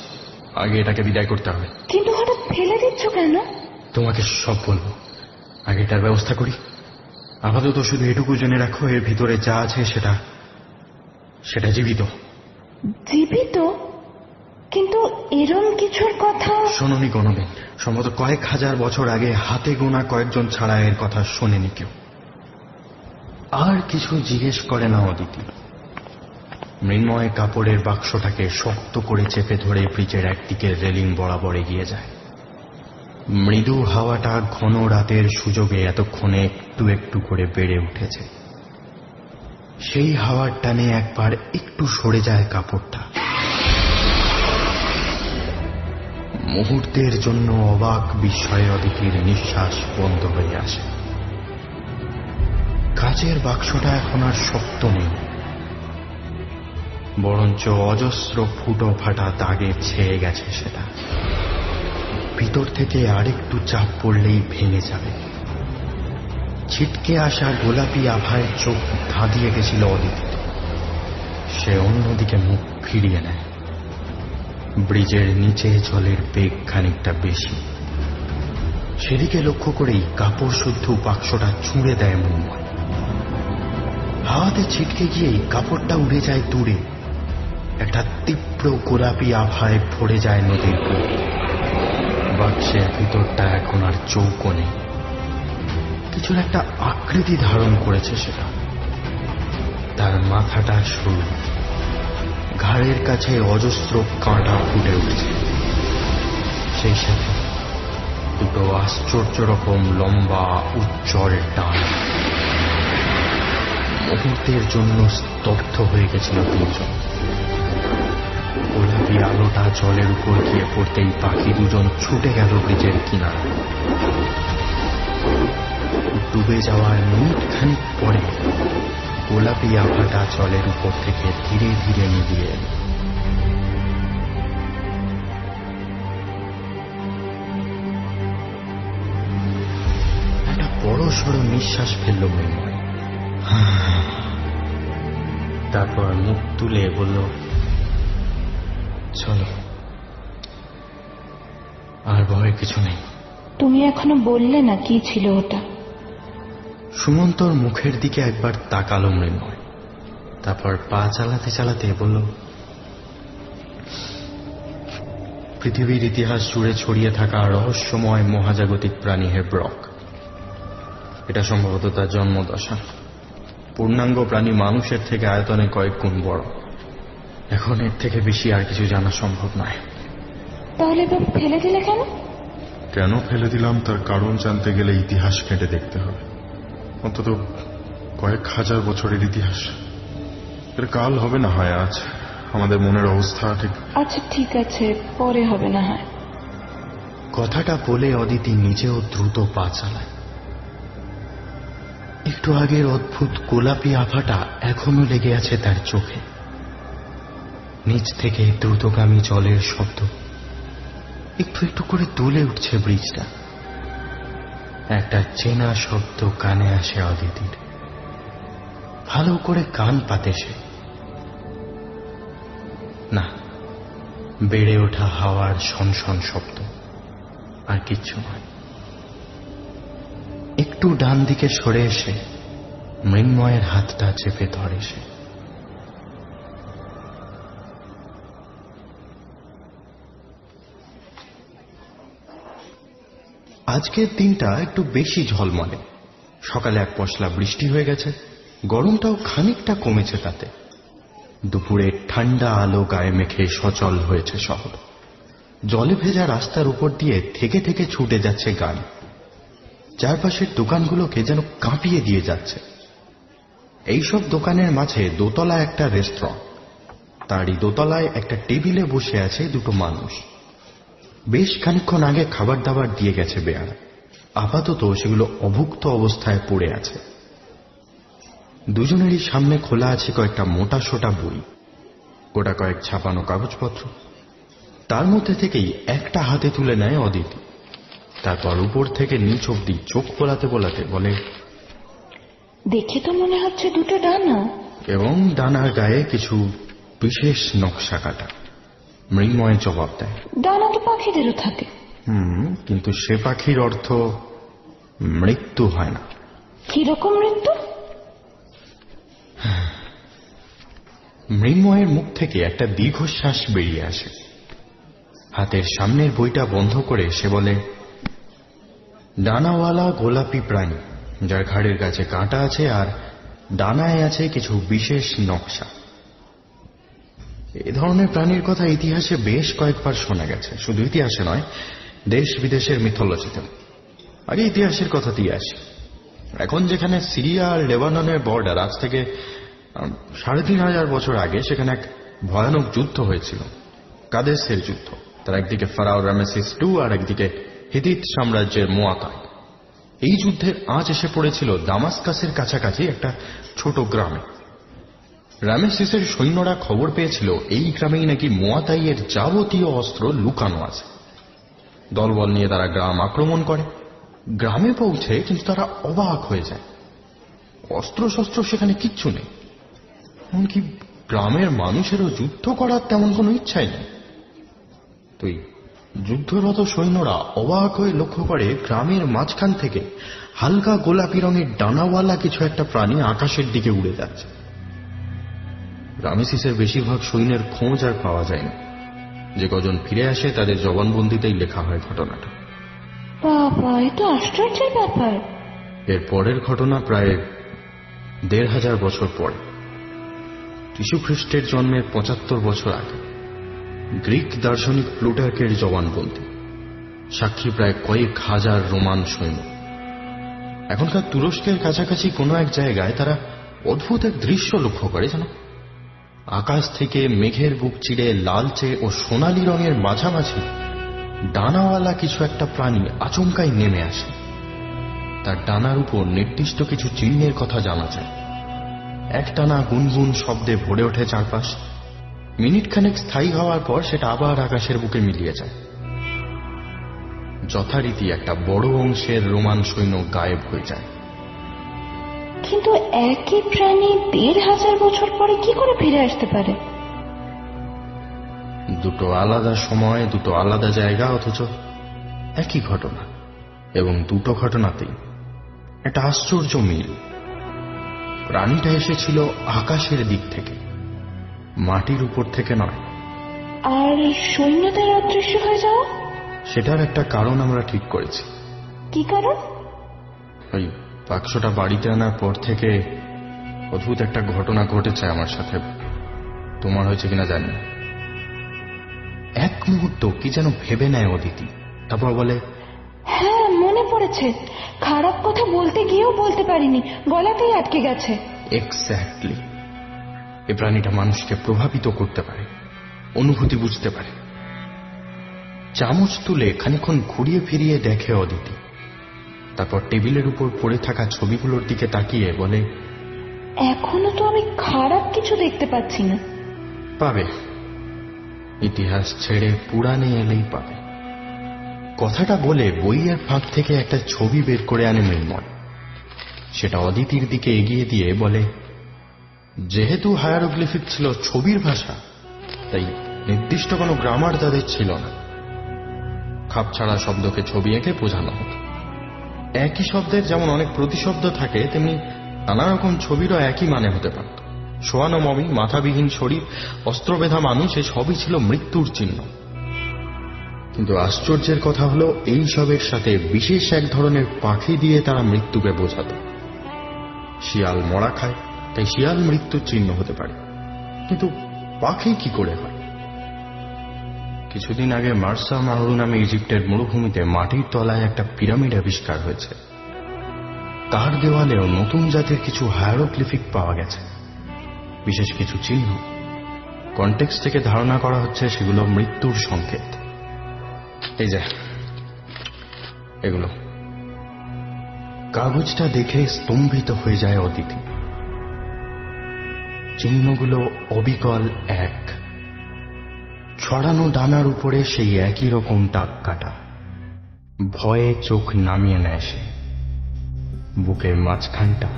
আগে এটাকে বিদায় করতে হবে। কিন্তু হঠাৎ ফেলে দিচ্ছ কেন? তোমাকে সব বলবো। আগেটার ব্যবস্থা করি। আপাতত শুধু এটুকু জেনে রাখো, এর ভিতরে যা আছে সেটা জীবিত। জীবিত? কিন্তু এরম কিছুর কথা শোনোনি কোনোদিন? সম্ভবত কয়েক হাজার বছর আগে হাতে গোনা কয়েকজন ছাড়া এর কথা শোনেনি কেউ। আর কিছু জিজ্ঞেস করে না অদিতি। মৃন্ময় কাপড়ের বাক্সটাকে শক্ত করে চেপে ধরে ব্রিজের একদিকে রেলিং বরাবর এগিয়ে যায়। মৃদু হাওয়াটা ঘন রাতের সুযোগে এতক্ষণে একটু একটু করে বেড়ে উঠেছে। সেই হাওয়ার টানে একবার একটু সরে যায় কাপড়টা। মুহূর্তের জন্য অবাক বিস্ময়ে অদিতির নিঃশ্বাস বন্ধ হয়ে আসে। কাচের বাক্সটা এখন আর শক্ত নেই, বরঞ্চ অজস্র ফুটো ফাটা দাগে ছেয়ে গেছে সেটা। ভিতর থেকে আরেকটু চাপ পড়লেই ভেঙে যাবে। ছিটকে আসা গোলাপি আভায় চোখ ধাঁধিয়ে গেছিল অদিতি। সে অন্যদিকে মুখ ফিরিয়ে নেয়। ব্রিজের নিচে জলের বেগ খানিকটা বেশি। সেদিকে লক্ষ্য করেই কাপড় শুদ্ধ বাক্সটা ছুঁড়ে দেয় মৃন্ময়। হাওয়াতে ছিটকে গিয়েই কাপড়টা উড়ে যায় দূরে। একটা তীব্র গোলাপি আভায় ভরে যায় নদীর বুক। বাক্সের ভিতরটা এখন আর চৌকো নেই, কিছুর একটা আকৃতি ধারণ করেছে সেটা। তার মাথাটা সরু, ঘাড়ের কাছে অজস্র কাঁটা ফুটে উঠছে। সেই সাথে দুটো আশ্চর্য রকম লম্বা উজ্জ্বল টান। মুহূর্তের জন্য স্তব্ধ হয়ে গেছিল তিনজন। গোলাপি আলোটা জলের উপর গিয়ে পড়তেই পাখি দুজন ছুটে গেল ব্রিজের কিনারা। ডুবে যাওয়ার মিনিট খানিক পরে গোলাপি আভাটা জলের উপর থেকে ধীরে ধীরে মিলিয়ে এল। একটা বড় সড়ো নিঃশ্বাস ফেলল মৃন্ময়। তারপর মুখ তুলে বলল, চলো, আর ভয় কিছু নেই। তুমি এখনো বললে না কি ছিল ওটা? সুমন্তর মুখের দিকে একবার তাকালো মৃন্ময়, তারপর পা চালাতে চালাতে বলল, পৃথিবীর ইতিহাস জুড়ে ছড়িয়ে থাকা রহস্যময় মহাজাগতিক প্রাণী হেব্রক। এটা সম্ভবত তার জন্মদশা। পূর্ণাঙ্গ প্রাণী মানুষের থেকে আয়তনে কয়েক গুণ বড়। এখন এর থেকে বেশি আর কিছু জানা সম্ভব নয়। তাহলে ফেলে দিলে কেন? কেন ফেলে দিলাম তার কারণ জানতে গেলে ইতিহাস ঘেঁটে দেখতে হবে। অন্তত কয়েক হাজার বছরের ইতিহাস। এর কাল হবে না হয় আজ। আমাদের মনের অবস্থা ঠিক। আচ্ছা ঠিক আছে, পরে হবে না হয়। কথাটা বলে অদিতি নিজেও দ্রুত পা চালায়। একটু আগের অদ্ভুত গোলাপি আভাটা এখনো লেগে আছে তার চোখে। নিচ থেকে দ্রুতগামী জলের শব্দ একটু একটু করে দুলে উঠছে ব্রিজটা। একটা চেনা শব্দ কানে আসে অদিতির। ভালো করে কান পাতে সে। না, বেড়ে ওঠা হাওয়ার শনশন শব্দ, আর কিচ্ছু নয়। একটু ডান দিকে সরে এসে মৃন্ময়ের হাতটা চেপে ধরে সে। আজকের দিনটা একটু বেশি ঝলমলে। সকালে এক পশলা বৃষ্টি হয়ে গেছে, গরমটাও খানিকটা কমেছে তাতে। দুপুরে ঠান্ডা আলো গায়ে মেখে সচল হয়েছে শহর। জলে ভেজা রাস্তার উপর দিয়ে থেকে থেকে ছুটে যাচ্ছে গাড়ি। চারপাশের দোকানগুলোকে যেন কাঁপিয়ে দিয়ে যাচ্ছে। এইসব দোকানের মাঝে দোতলা একটা রেস্তোরাঁ। তারই দোতলায় একটা টেবিলে বসে আছে দুটো মানুষ। বেশ খানিকক্ষণ আগে খাবার দাবার দিয়ে গেছে বেয়ারা। আপাতত সেগুলো অভুক্ত অবস্থায় পড়ে আছে। দুজনেরই সামনে খোলা আছে কয়েকটা মোটা সোটা বই, গোটা কয়েক ছাপানো কাগজপত্র। তার মধ্যে থেকেই একটা হাতে তুলে নেয় অদিতি। তারপর উপর থেকে নিচ অব্দি চোখ বোলাতে বোলাতে বলে, দেখে তো মনে হচ্ছে দুটো ডানা। এবং ডানার গায়ে কিছু বিশেষ নকশা কাটা। মৃন্ময় জবাব দেয়, ডানা তো পাখিদেরও থাকে। কিন্তু সে পাখির অর্থ মৃত্যু হয় না। কিরকম মৃত্যু? মৃন্ময়ের মুখ থেকে একটা দীর্ঘশ্বাস বেরিয়ে আসে। হাতের সামনের বইটা বন্ধ করে সে বলে, ডানাওয়ালা গোলাপি প্রাণী, যার ঘাড়ের কাছে কাঁটা আছে আর ডানায় আছে কিছু বিশেষ নকশা। এ ধরনের প্রাণীর কথা ইতিহাসে বেশ কয়েকবার শোনা গেছে, শুধু ইতিহাসে নয়, দেশ বিদেশের মিথোলজিতে। আগে ইতিহাসের কথাতেই আসি। এখন যেখানে সিরিয়া আর লেবাননের বর্ডার, আজ থেকে ৩,৫০০ বছর আগে সেখানে এক ভয়ানক যুদ্ধ হয়েছিল, কাদেসের যুদ্ধ। তার একদিকে ফারাও রামেসিস II আর একদিকে হিথিত সাম্রাজ্যের মুয়াতাই। এই যুদ্ধের আঁচ এসে পড়েছিল দামাস্কাসের কাছাকাছি একটা ছোট গ্রামে। রামেসিসের সৈন্যরা খবর পেয়েছিল এই গ্রামেই নাকি মুয়াতাইয়ের যাবতীয় অস্ত্র লুকানো আছে। দলবল নিয়ে তারা গ্রাম আক্রমণ করে। গ্রামে পৌঁছে কিন্তু তারা অবাক হয়ে যায়, অস্ত্রশস্ত্র সেখানে কিচ্ছু নেই। এমনকি গ্রামের মানুষেরও যুদ্ধ করার তেমন কোনো ইচ্ছাই নেই। তুই যুদ্ধরত সৈন্যরা অবাক হয়ে লক্ষ্য করে গ্রামের মাঝখান থেকে হালকা গোলাপি রঙের ডানাওয়ালা কিছু একটা প্রাণী আকাশের দিকে উড়ে যাচ্ছে। রামেসিসের বেশিরভাগ সৈন্যের খোঁজ আর পাওয়া যায় না। যে কজন ফিরে আসে তাদের জবানবন্দিতেই লেখা হয় ঘটনাটা। বাবা, এ তো আশ্চর্যের ব্যাপার। এর পরের ঘটনা প্রায় ১৫০০ বছর পরে, যীশুখ্রিস্টের জন্মের ৭৫ বছর আগে। গ্রিক দার্শনিক প্লুটার্কের জবানবন্দি, সাক্ষী প্রায় কয়েক হাজার রোমান সৈন্য। এখনকার তুরস্কের কাছাকাছি কোনো এক জায়গায় তারা অদ্ভুত এক দৃশ্য লক্ষ্য করে, যেন আকাশ থেকে মেঘের বুক চিড়ে লালচে ও সোনালী রঙের মাঝামাঝি ডানাওয়ালা কিছু একটা প্রাণী আচমকাই নেমে আসে। তার ডানার উপর নির্দিষ্ট কিছু চিহ্নের কথা জানা যায়। একটানা গুনগুন শব্দে ভরে ওঠে চারপাশ। মিনিটখানেক স্থায়ী হওয়ার পর সেটা আবার আকাশের বুকে মিলিয়ে যায়। যথারীতি একটা বড় অংশের রোমান সৈন্য গায়েব হয়ে যায়। কিন্তু একই প্রাণী ১৫০০ বছর পরে কি করে ফিরে আসতে পারে? দুটো আলাদা সময়, দুটো আলাদা জায়গা, অথচ একই ঘটনা, এবং দুটো ঘটনাতেই একটা আশ্চর্য মিল। প্রাণীটা এসেছিল আকাশের দিক থেকে, মাটির উপর থেকে নয়। আর সৈন্যদের অদৃশ্য হয়ে যাওয়া, সেটার একটা কারণ আমরা ঠিক করেছি। কি কারণ? ওই বাক্সটা বাড়িতে আনার পর থেকে অদ্ভুত একটা ঘটনা ঘটেছে আমার সাথে। তোমার হয়েছে কিনা জানি না। এক মুহূর্ত কি যেন ভেবে নেয় অদিতি, তারপর বলে, হ্যাঁ, মনে পড়েছে। খারাপ কথা বলতে গিয়েও বলতে পারিনি, গলাতেই আটকে গেছে। এক্স্যাক্টলি। এ প্রাণীটা মানুষকে প্রভাবিত করতে পারে, অনুভূতি বুঝতে পারে। চামচ তুলে খানিকক্ষণ ঘুরিয়ে ফিরিয়ে দেখে অদিতি, তারপর টেবিলের উপর পড়ে থাকা ছবিগুলোর দিকে তাকিয়ে বলে, এখনো তো আমি খারাপ কিছু দেখতে পাচ্ছি না। পাবে, ইতিহাস ছেড়ে পুরাণে এলেই পাবে। কথাটা বলে বইয়ের ফাঁক থেকে একটা ছবি বের করে আনে মৃন্ময়। সেটা অদিতির দিকে এগিয়ে দিয়ে বলে, যেহেতু হায়ারোগ্লিফিক ছিল ছবির ভাষা, তাই নির্দিষ্ট কোনো গ্রামার তাদের ছিল না। খাপছাড়া শব্দকে ছবি এঁকে বোঝানো হতো। একই শব্দের যেমন অনেক প্রতিশব্দ থাকে, তেমনি নানা রকম ছবিরও একই মানে হতে পারত। শোয়ানো মমি, মাথাবিহীন শরীর, অস্ত্রবেধা মানুষ, এ সবই ছিল মৃত্যুর চিহ্ন। কিন্তু আশ্চর্যের কথা হলো, এই সবের সাথে বিশেষ এক ধরনের পাখি দিয়ে তারা মৃত্যুকে বোঝাত। শিয়াল মরা খায়, তাই শিয়াল মৃত্যুর চিহ্ন হতে পারে, কিন্তু পাখি কি করে হয়? কিছুদিন আগে মার্সা মাহরু নামে ইজিপ্টের মরুভূমিতে মাটির তলায় একটা পিরামিড আবিষ্কার হয়েছে। তার দেওয়ালেও নতুন জাতের কিছু হায়ারোগ্লিফিক পাওয়া গেছে, বিশেষ কিছু চিহ্ন। কনটেক্সট থেকে ধারণা করা হচ্ছে সেগুলো মৃত্যুর সংকেত। এই যে এগুলো, কাগজটা দেখে স্তম্ভিত হয়ে যায় অদিতি। চিহ্নগুলো অবিকল এক, ছড়ানো ডানার উপরে সেই একই রকম দাগ কাটা। ভয়ে চোখ নামিয়ে নেয় সে। বুকের মাঝখানটা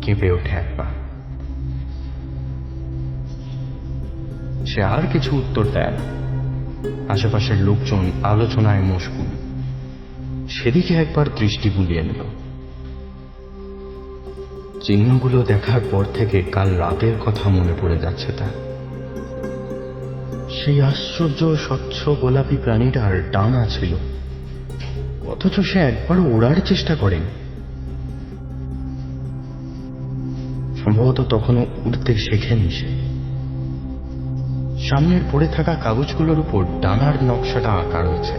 কেঁপে ওঠে একবার। সে আর কিছু উত্তর দেয় না। আশেপাশের লোকজন আলোচনায় মশগুল। সে সেদিকে একবার দৃষ্টি বুলিয়ে নিল। চিহ্নগুলো দেখার পর থেকে কাল রাতের কথা মনে পড়ে যাচ্ছে তার। সেই আশ্চর্য স্বচ্ছ গোলাপি প্রাণীটার ডানা ছিল, অথচ সে একবারও ওড়ার চেষ্টা করেনি। সম্ভবত তখনও উড়তে শেখেনি সে। সামনের পড়ে থাকা কাগজগুলোর উপর ডানার নকশাটা আঁকা রয়েছে,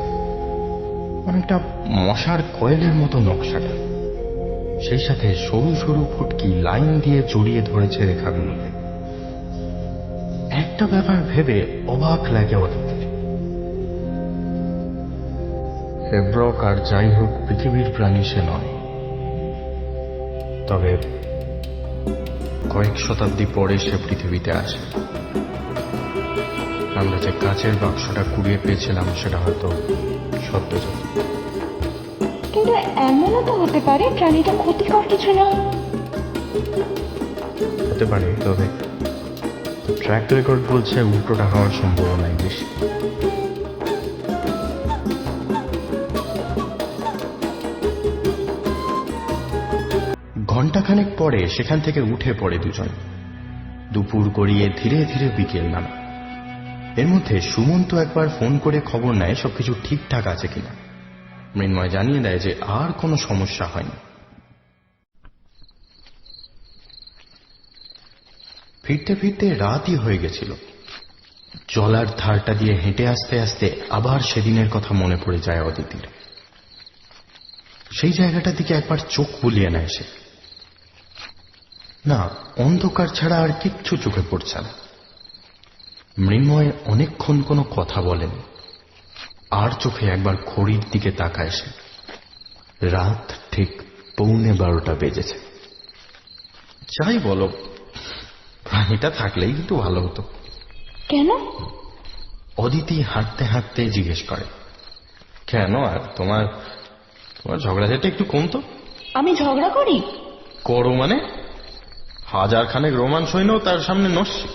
অনেকটা মশার কয়েলের মতো নকশাটা। সেই সাথে সরু সরু ফুটকি লাইন দিয়ে জড়িয়ে ধরেছে রেখাগুলোকে। একটা ব্যাপার ভেবে অবাক লাগে অদিতির। হেব্রক আর যাই হোক পৃথিবীর প্রাণী সে নয়, তবে কয়েক শতাব্দী পরে সে পৃথিবীতে আসে। আমরা যে কাচের বাক্সটা কুড়িয়ে পেয়েছিলাম সেটা হয়তো সত্যজাত। কিন্তু এমনও তো হতে পারে প্রাণীটা ক্ষতিকর কিছু না। হতে পারে, তবে ট্র্যাক রেকর্ড বলছে উল্টোটা হওয়ার সম্ভাবনাই বেশি। ঘণ্টাখানেক পরে সেখান থেকে উঠে পড়ে দুজন। দুপুর গড়িয়ে ধীরে ধীরে বিকেল নামে। এর মধ্যে সুমন্ত একবার ফোন করে খবর নেয় সবকিছু ঠিকঠাক আছে কিনা। মৃন্ময় জানিয়ে দেয় যে আর কোনো সমস্যা হয়নি। ফিরতে ফিরতে রাতই হয়ে গেছিল। জলার ধারটা দিয়ে হেঁটে আসতে আসতে আবার সেদিনের কথা মনে পড়ে যায় অদিতির। সেই জায়গাটার দিকে একবার চোখ বুলিয়ে নেয় সে। না, অন্ধকার ছাড়া আর কিচ্ছু চোখে পড়ছে না। মৃন্ময় অনেকক্ষণ কোনো কথা বলেনি, আর চোখে একবার ঘড়ির দিকে তাকায় সে। রাত ঠিক 11:15 বেজেছে। যাই বলো, প্রাণীটা থাকলেই কিন্তু ভালো হতো। কেন? অদিতি হাঁটতে হাঁটতে জিজ্ঞেস করে। কেন আর, তোমার ঝগড়াঝাটি একটু কমতো। আমি ঝগড়া করি? করো মানে? হাজার খানেক রোমাঞ্চ হইলেও তার সামনে নস্যি।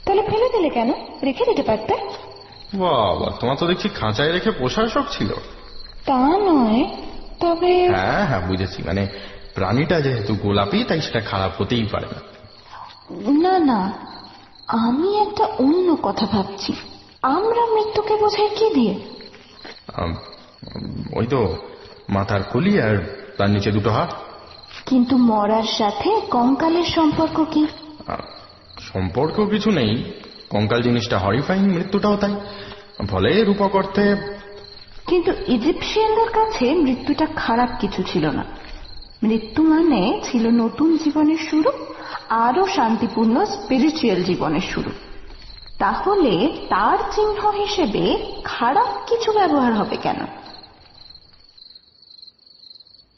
তাহলে ফেলে দিলে কেন? রেখে দিতে পারতে। বাবা, তোমার তো দেখছি খাঁচায় রেখে পোষার শখ ছিল। তা নয়, তবে হ্যাঁ হ্যাঁ বুঝেছি, মানে প্রাণীটা যেহেতু গোলাপি তাই সেটা খারাপ হতেই পারে না। না না, আমি একটা অন্য কথা ভাবছি। আমরা মৃত্যুকে বোঝাই কি দিয়ে? ওই তো মাথার খুলি আর তার নিচে দুটো হাত। কিন্তু মরার সাথে কঙ্কালের সম্পর্ক কি? সম্পর্ক কিছু নেই। কঙ্কাল জিনিসটা হরিফাইং, মৃত্যুটাও তাই। ফলে রূপক অর্থে। কিন্তু ইজিপশিয়ানদের কাছে মৃত্যুটা খারাপ কিছু ছিল না। মৃত্যু মানে ছিল নতুন জীবনের শুরু, আরো শান্তিপূর্ণ স্পিরিচুয়াল জীবনের শুরু। তাহলে তার চিহ্ন হিসেবে খারাপ কিছু ব্যবহার হবে কেন?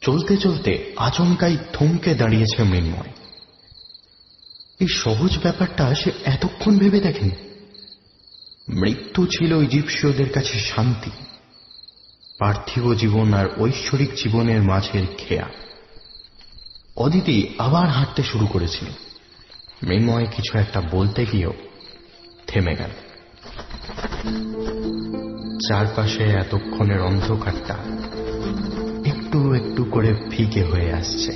চলতে চলতে আচমকাই থমকে দাঁড়িয়েছে মৃন্ময়। এই সহজ ব্যাপারটা সে এতক্ষণ ভেবে দেখেনি। মৃত্যু ছিল ইজিপশীয়দের কাছে শান্তি, পার্থিব জীবন আর ঐশ্বরিক জীবনের মাঝের খেয়া। অদিতি আবার হাঁটতে শুরু করেছিল। মৃন্ময় কিছু একটা বলতে গিয়েও থেমে গেল। চারপাশে এতক্ষণের অন্ধকারটা একটু একটু করে ফিকে হয়ে আসছে।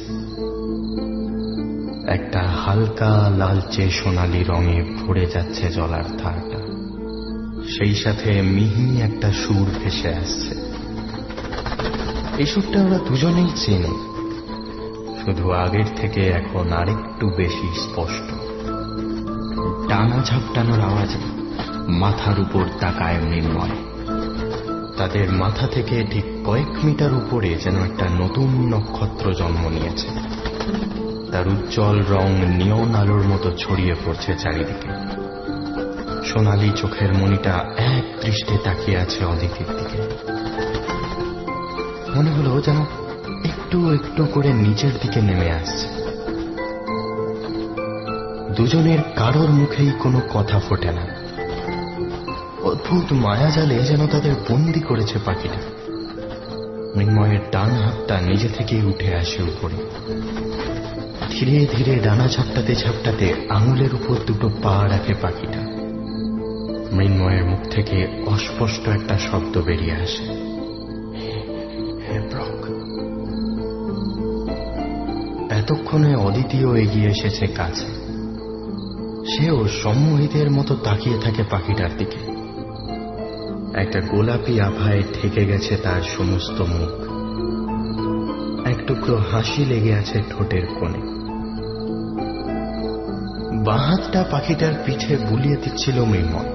একটা হালকা লালচে সোনালি রঙে ভরে যাচ্ছে জলার ধারটা। সেই সাথে মিহি একটা সুর ভেসে আসছে। এই সুরটা ওরা দুজনেই চেনে, শুধু আগের থেকে এখন আরেকটু বেশি স্পষ্ট। ডানা ঝাপটানোর আওয়াজে মাথার উপর তাকায় মৃন্ময়। তাদের মাথা থেকে ঠিক কয়েক মিটার উপরে যেন একটা নতুন নক্ষত্র জন্ম নিয়েছে। তার উজ্জ্বল রং নিয়ন আলোর মতো ছড়িয়ে পড়ছে চারিদিকে। সোনালি চোখের মণিটা এক দৃষ্টে তাকিয়ে আছে অদিতির দিকে। মনে হলো যেন একটু একটু করে নিচের দিকে নেমে আসছে। দুজনের কারোর মুখেই কোনো কথা ফোটে না। অদ্ভুত মায়াজালে যেন তাদের বন্দি করেছে পাখিটা। মৃন্ময়ের ডান হাতটা নিজে থেকেই উঠে আসে উপরে। ধীরে ধীরে ডানা ঝাপটাতে ঝাপটাতে আঙুলের উপর দুটো পা রাখে পাখিটা। মৃন্ময়ের মুখ থেকে অস্পষ্ট একটা শব্দ বেরিয়ে আসে। ব্রক। এতক্ষণে অদিতিও এগিয়ে এসেছে কাছে। সেও সম্মোহিতের মতো তাকিয়ে থাকে পাখিটার দিকে। একটা গোলাপি আভায় ঢেকে গেছে তার সমস্ত মুখ। এক টুকরো হাসি লেগে আছে ঠোঁটের কোণে। বাঁ হাতটা পাখিটার পিঠে বুলিয়ে দিচ্ছিল মৃন্ময়।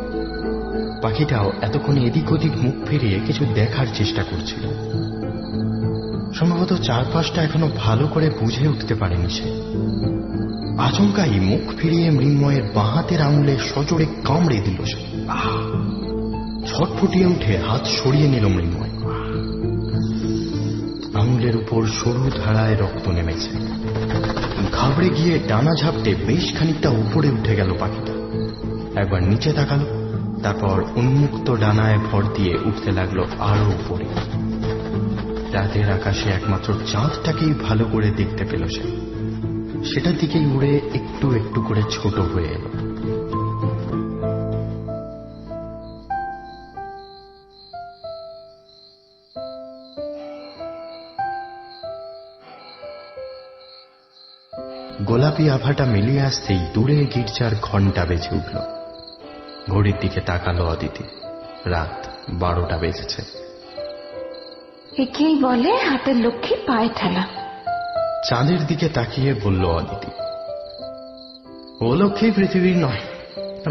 পাখিটাও এতক্ষণ এদিক ওদিক মুখ ফিরিয়ে কিছু দেখার চেষ্টা করছিল। সম্ভবত চারপাশটা এখনো ভালো করে বুঝে উঠতে পারেনি সে। আচমকাই মুখ ফিরিয়ে মৃন্ময়ের বাঁ হাতের আঙুলে সজোরে কামড়ে দিল সে। ছটফটিয়ে উঠে হাত সরিয়ে নিল মৃন্ময়। আঙুলের উপর সরু ধারায় রক্ত নেমেছে। ঘাবড়ে গিয়ে ডানা ঝাপটে বেশ খানিকটা উপরে উঠে গেল পাখিটা। একবার নিচে তাকালো, তারপর উন্মুক্ত ডানায় ভর দিয়ে উঠতে লাগলো আরো উপরে। রাতের আকাশে একমাত্র চাঁদটাকেই ভালো করে দেখতে পেল সে। সেটার দিকেই উড়ে একটু একটু করে ছোট হয়ে এলো। গোলাপি আভাটা মিলিয়ে আসতেই দূরে গির্জার ঘণ্টা বেজে উঠল। ঘড়ির দিকে তাকালো অদিতি। রাত 12টা বেজেছে। একেই বলে হাতের লক্ষ্মী পায়ে ঠেলা। চাঁদের দিকে তাকিয়ে বলল অদিতি, ও লক্ষ্মী পৃথিবীর নয়,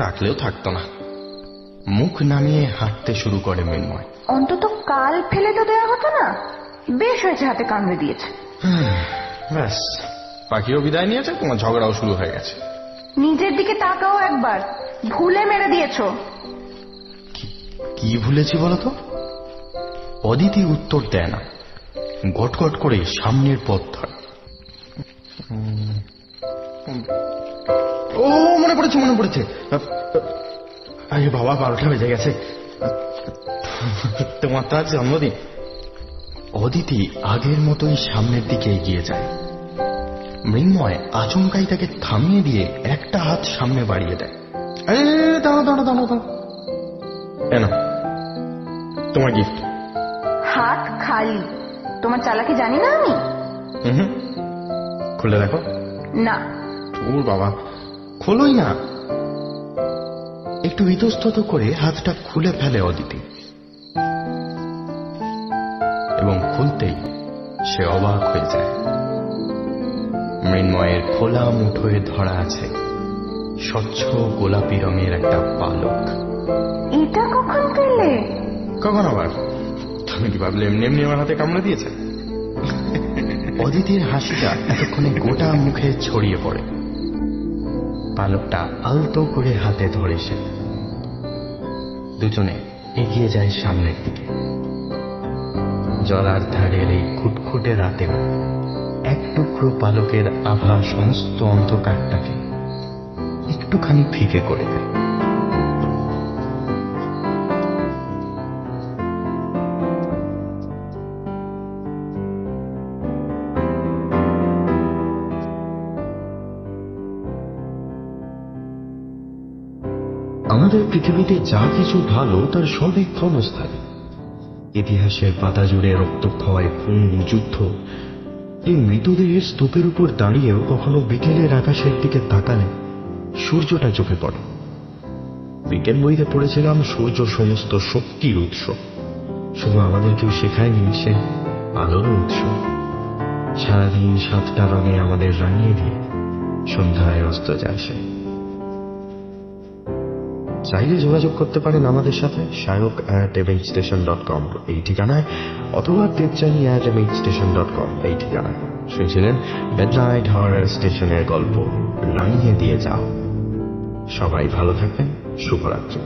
রাখলেও থাকতো না। মুখ নামিয়ে হাঁটতে শুরু করে মৃন্ময়। অন্তত কাল ফেলে তো দেওয়া হতো না? বেশ হয়েছে হাতে কামড়ে দিয়েছে। ব্যাস, পাখিও বিদায় নিয়েছে, তোমার ঝগড়াও শুরু হয়ে গেছে। নিজের দিকে তাকাও একবার, ভুলে মেরে দিয়েছো। কি ভুলেছি বলতো? অদিতি উত্তর দেয় না, গটগট করে সামনের পথ ধরে। ও মনে পড়েছে। আরে বাবা, 12টা বেজে গেছে। তোমার তো আজ জন্মদিন। অদিতি আগের মতোই সামনের দিকে এগিয়ে যায়। মৃন্ময় আচমকাই তাকে থামিয়ে দিয়ে একটা হাত সামনে বাড়িয়ে দেয়। দাঁড়াও, না, তোমার গিফট। হাত খালি। তোমার চালাকি জানি না আমি? খুলে দেখো। না। ওর বাবা, খোলোই না। একটু ইতস্তত করে হাতটা খুলে ফেলে অদিতি, এবং খুলতেই সে অবাক হয়ে যায়। মৃন্ময়ের খোলা মুঠোয় ধরা আছে স্বচ্ছ গোলাপি রঙের একটা পালক। এটা কখন পেলে? কখন আবার? তুমি কি ভাবলে এমনি এমনি আমার হাতে কামড়ে দিয়েছে? অদিতির হাসিটা এতক্ষণে গোটা মুখে ছড়িয়ে পড়ে। পালকটা আলতো করে হাতে ধরে সে। দুজনে এগিয়ে যায় সামনের দিকে। জলার ধারের এই খুটখুটে রাতেও এক টুকরো পালকের আভা সমস্ত অন্ধকারটাকে একটুখানি ফিকে করে দেয়। আমাদের পৃথিবীতে যা কিছু ভালো তার সবই ক্ষণস্থায়ী। ইতিহাসের পাতা জুড়ে রক্তক্ষয়, খুন, যুদ্ধ। এই মৃতদেহের স্তূপের উপর দাঁড়িয়েও কখনো বিকেলের আকাশের দিকে তাকালে সূর্যটা চোখে পড়ে। বিজ্ঞান বইতে পড়েছিলাম সূর্য সমস্ত শক্তির উৎস। শুধু আমাদের কেউ শেখায়নি সে আলোর উৎস। সারাদিন 7টা রঙে আমাদের রাঙিয়ে দিয়ে সন্ধ্যায় অস্ত যায় সে। চাইলে যোগাযোগ করতে পারেন আমাদের সাথে shayok@mhstation.com এই ঠিকানায়, অথবা টিপচানি@mhstation.com এই ঠিকানায়। শুনছিলেন মিডনাইট হরর স্টেশনের গল্প রাঙিয়ে দিয়ে যাও। সবাই ভালো থাকবেন। শুভরাত্রি।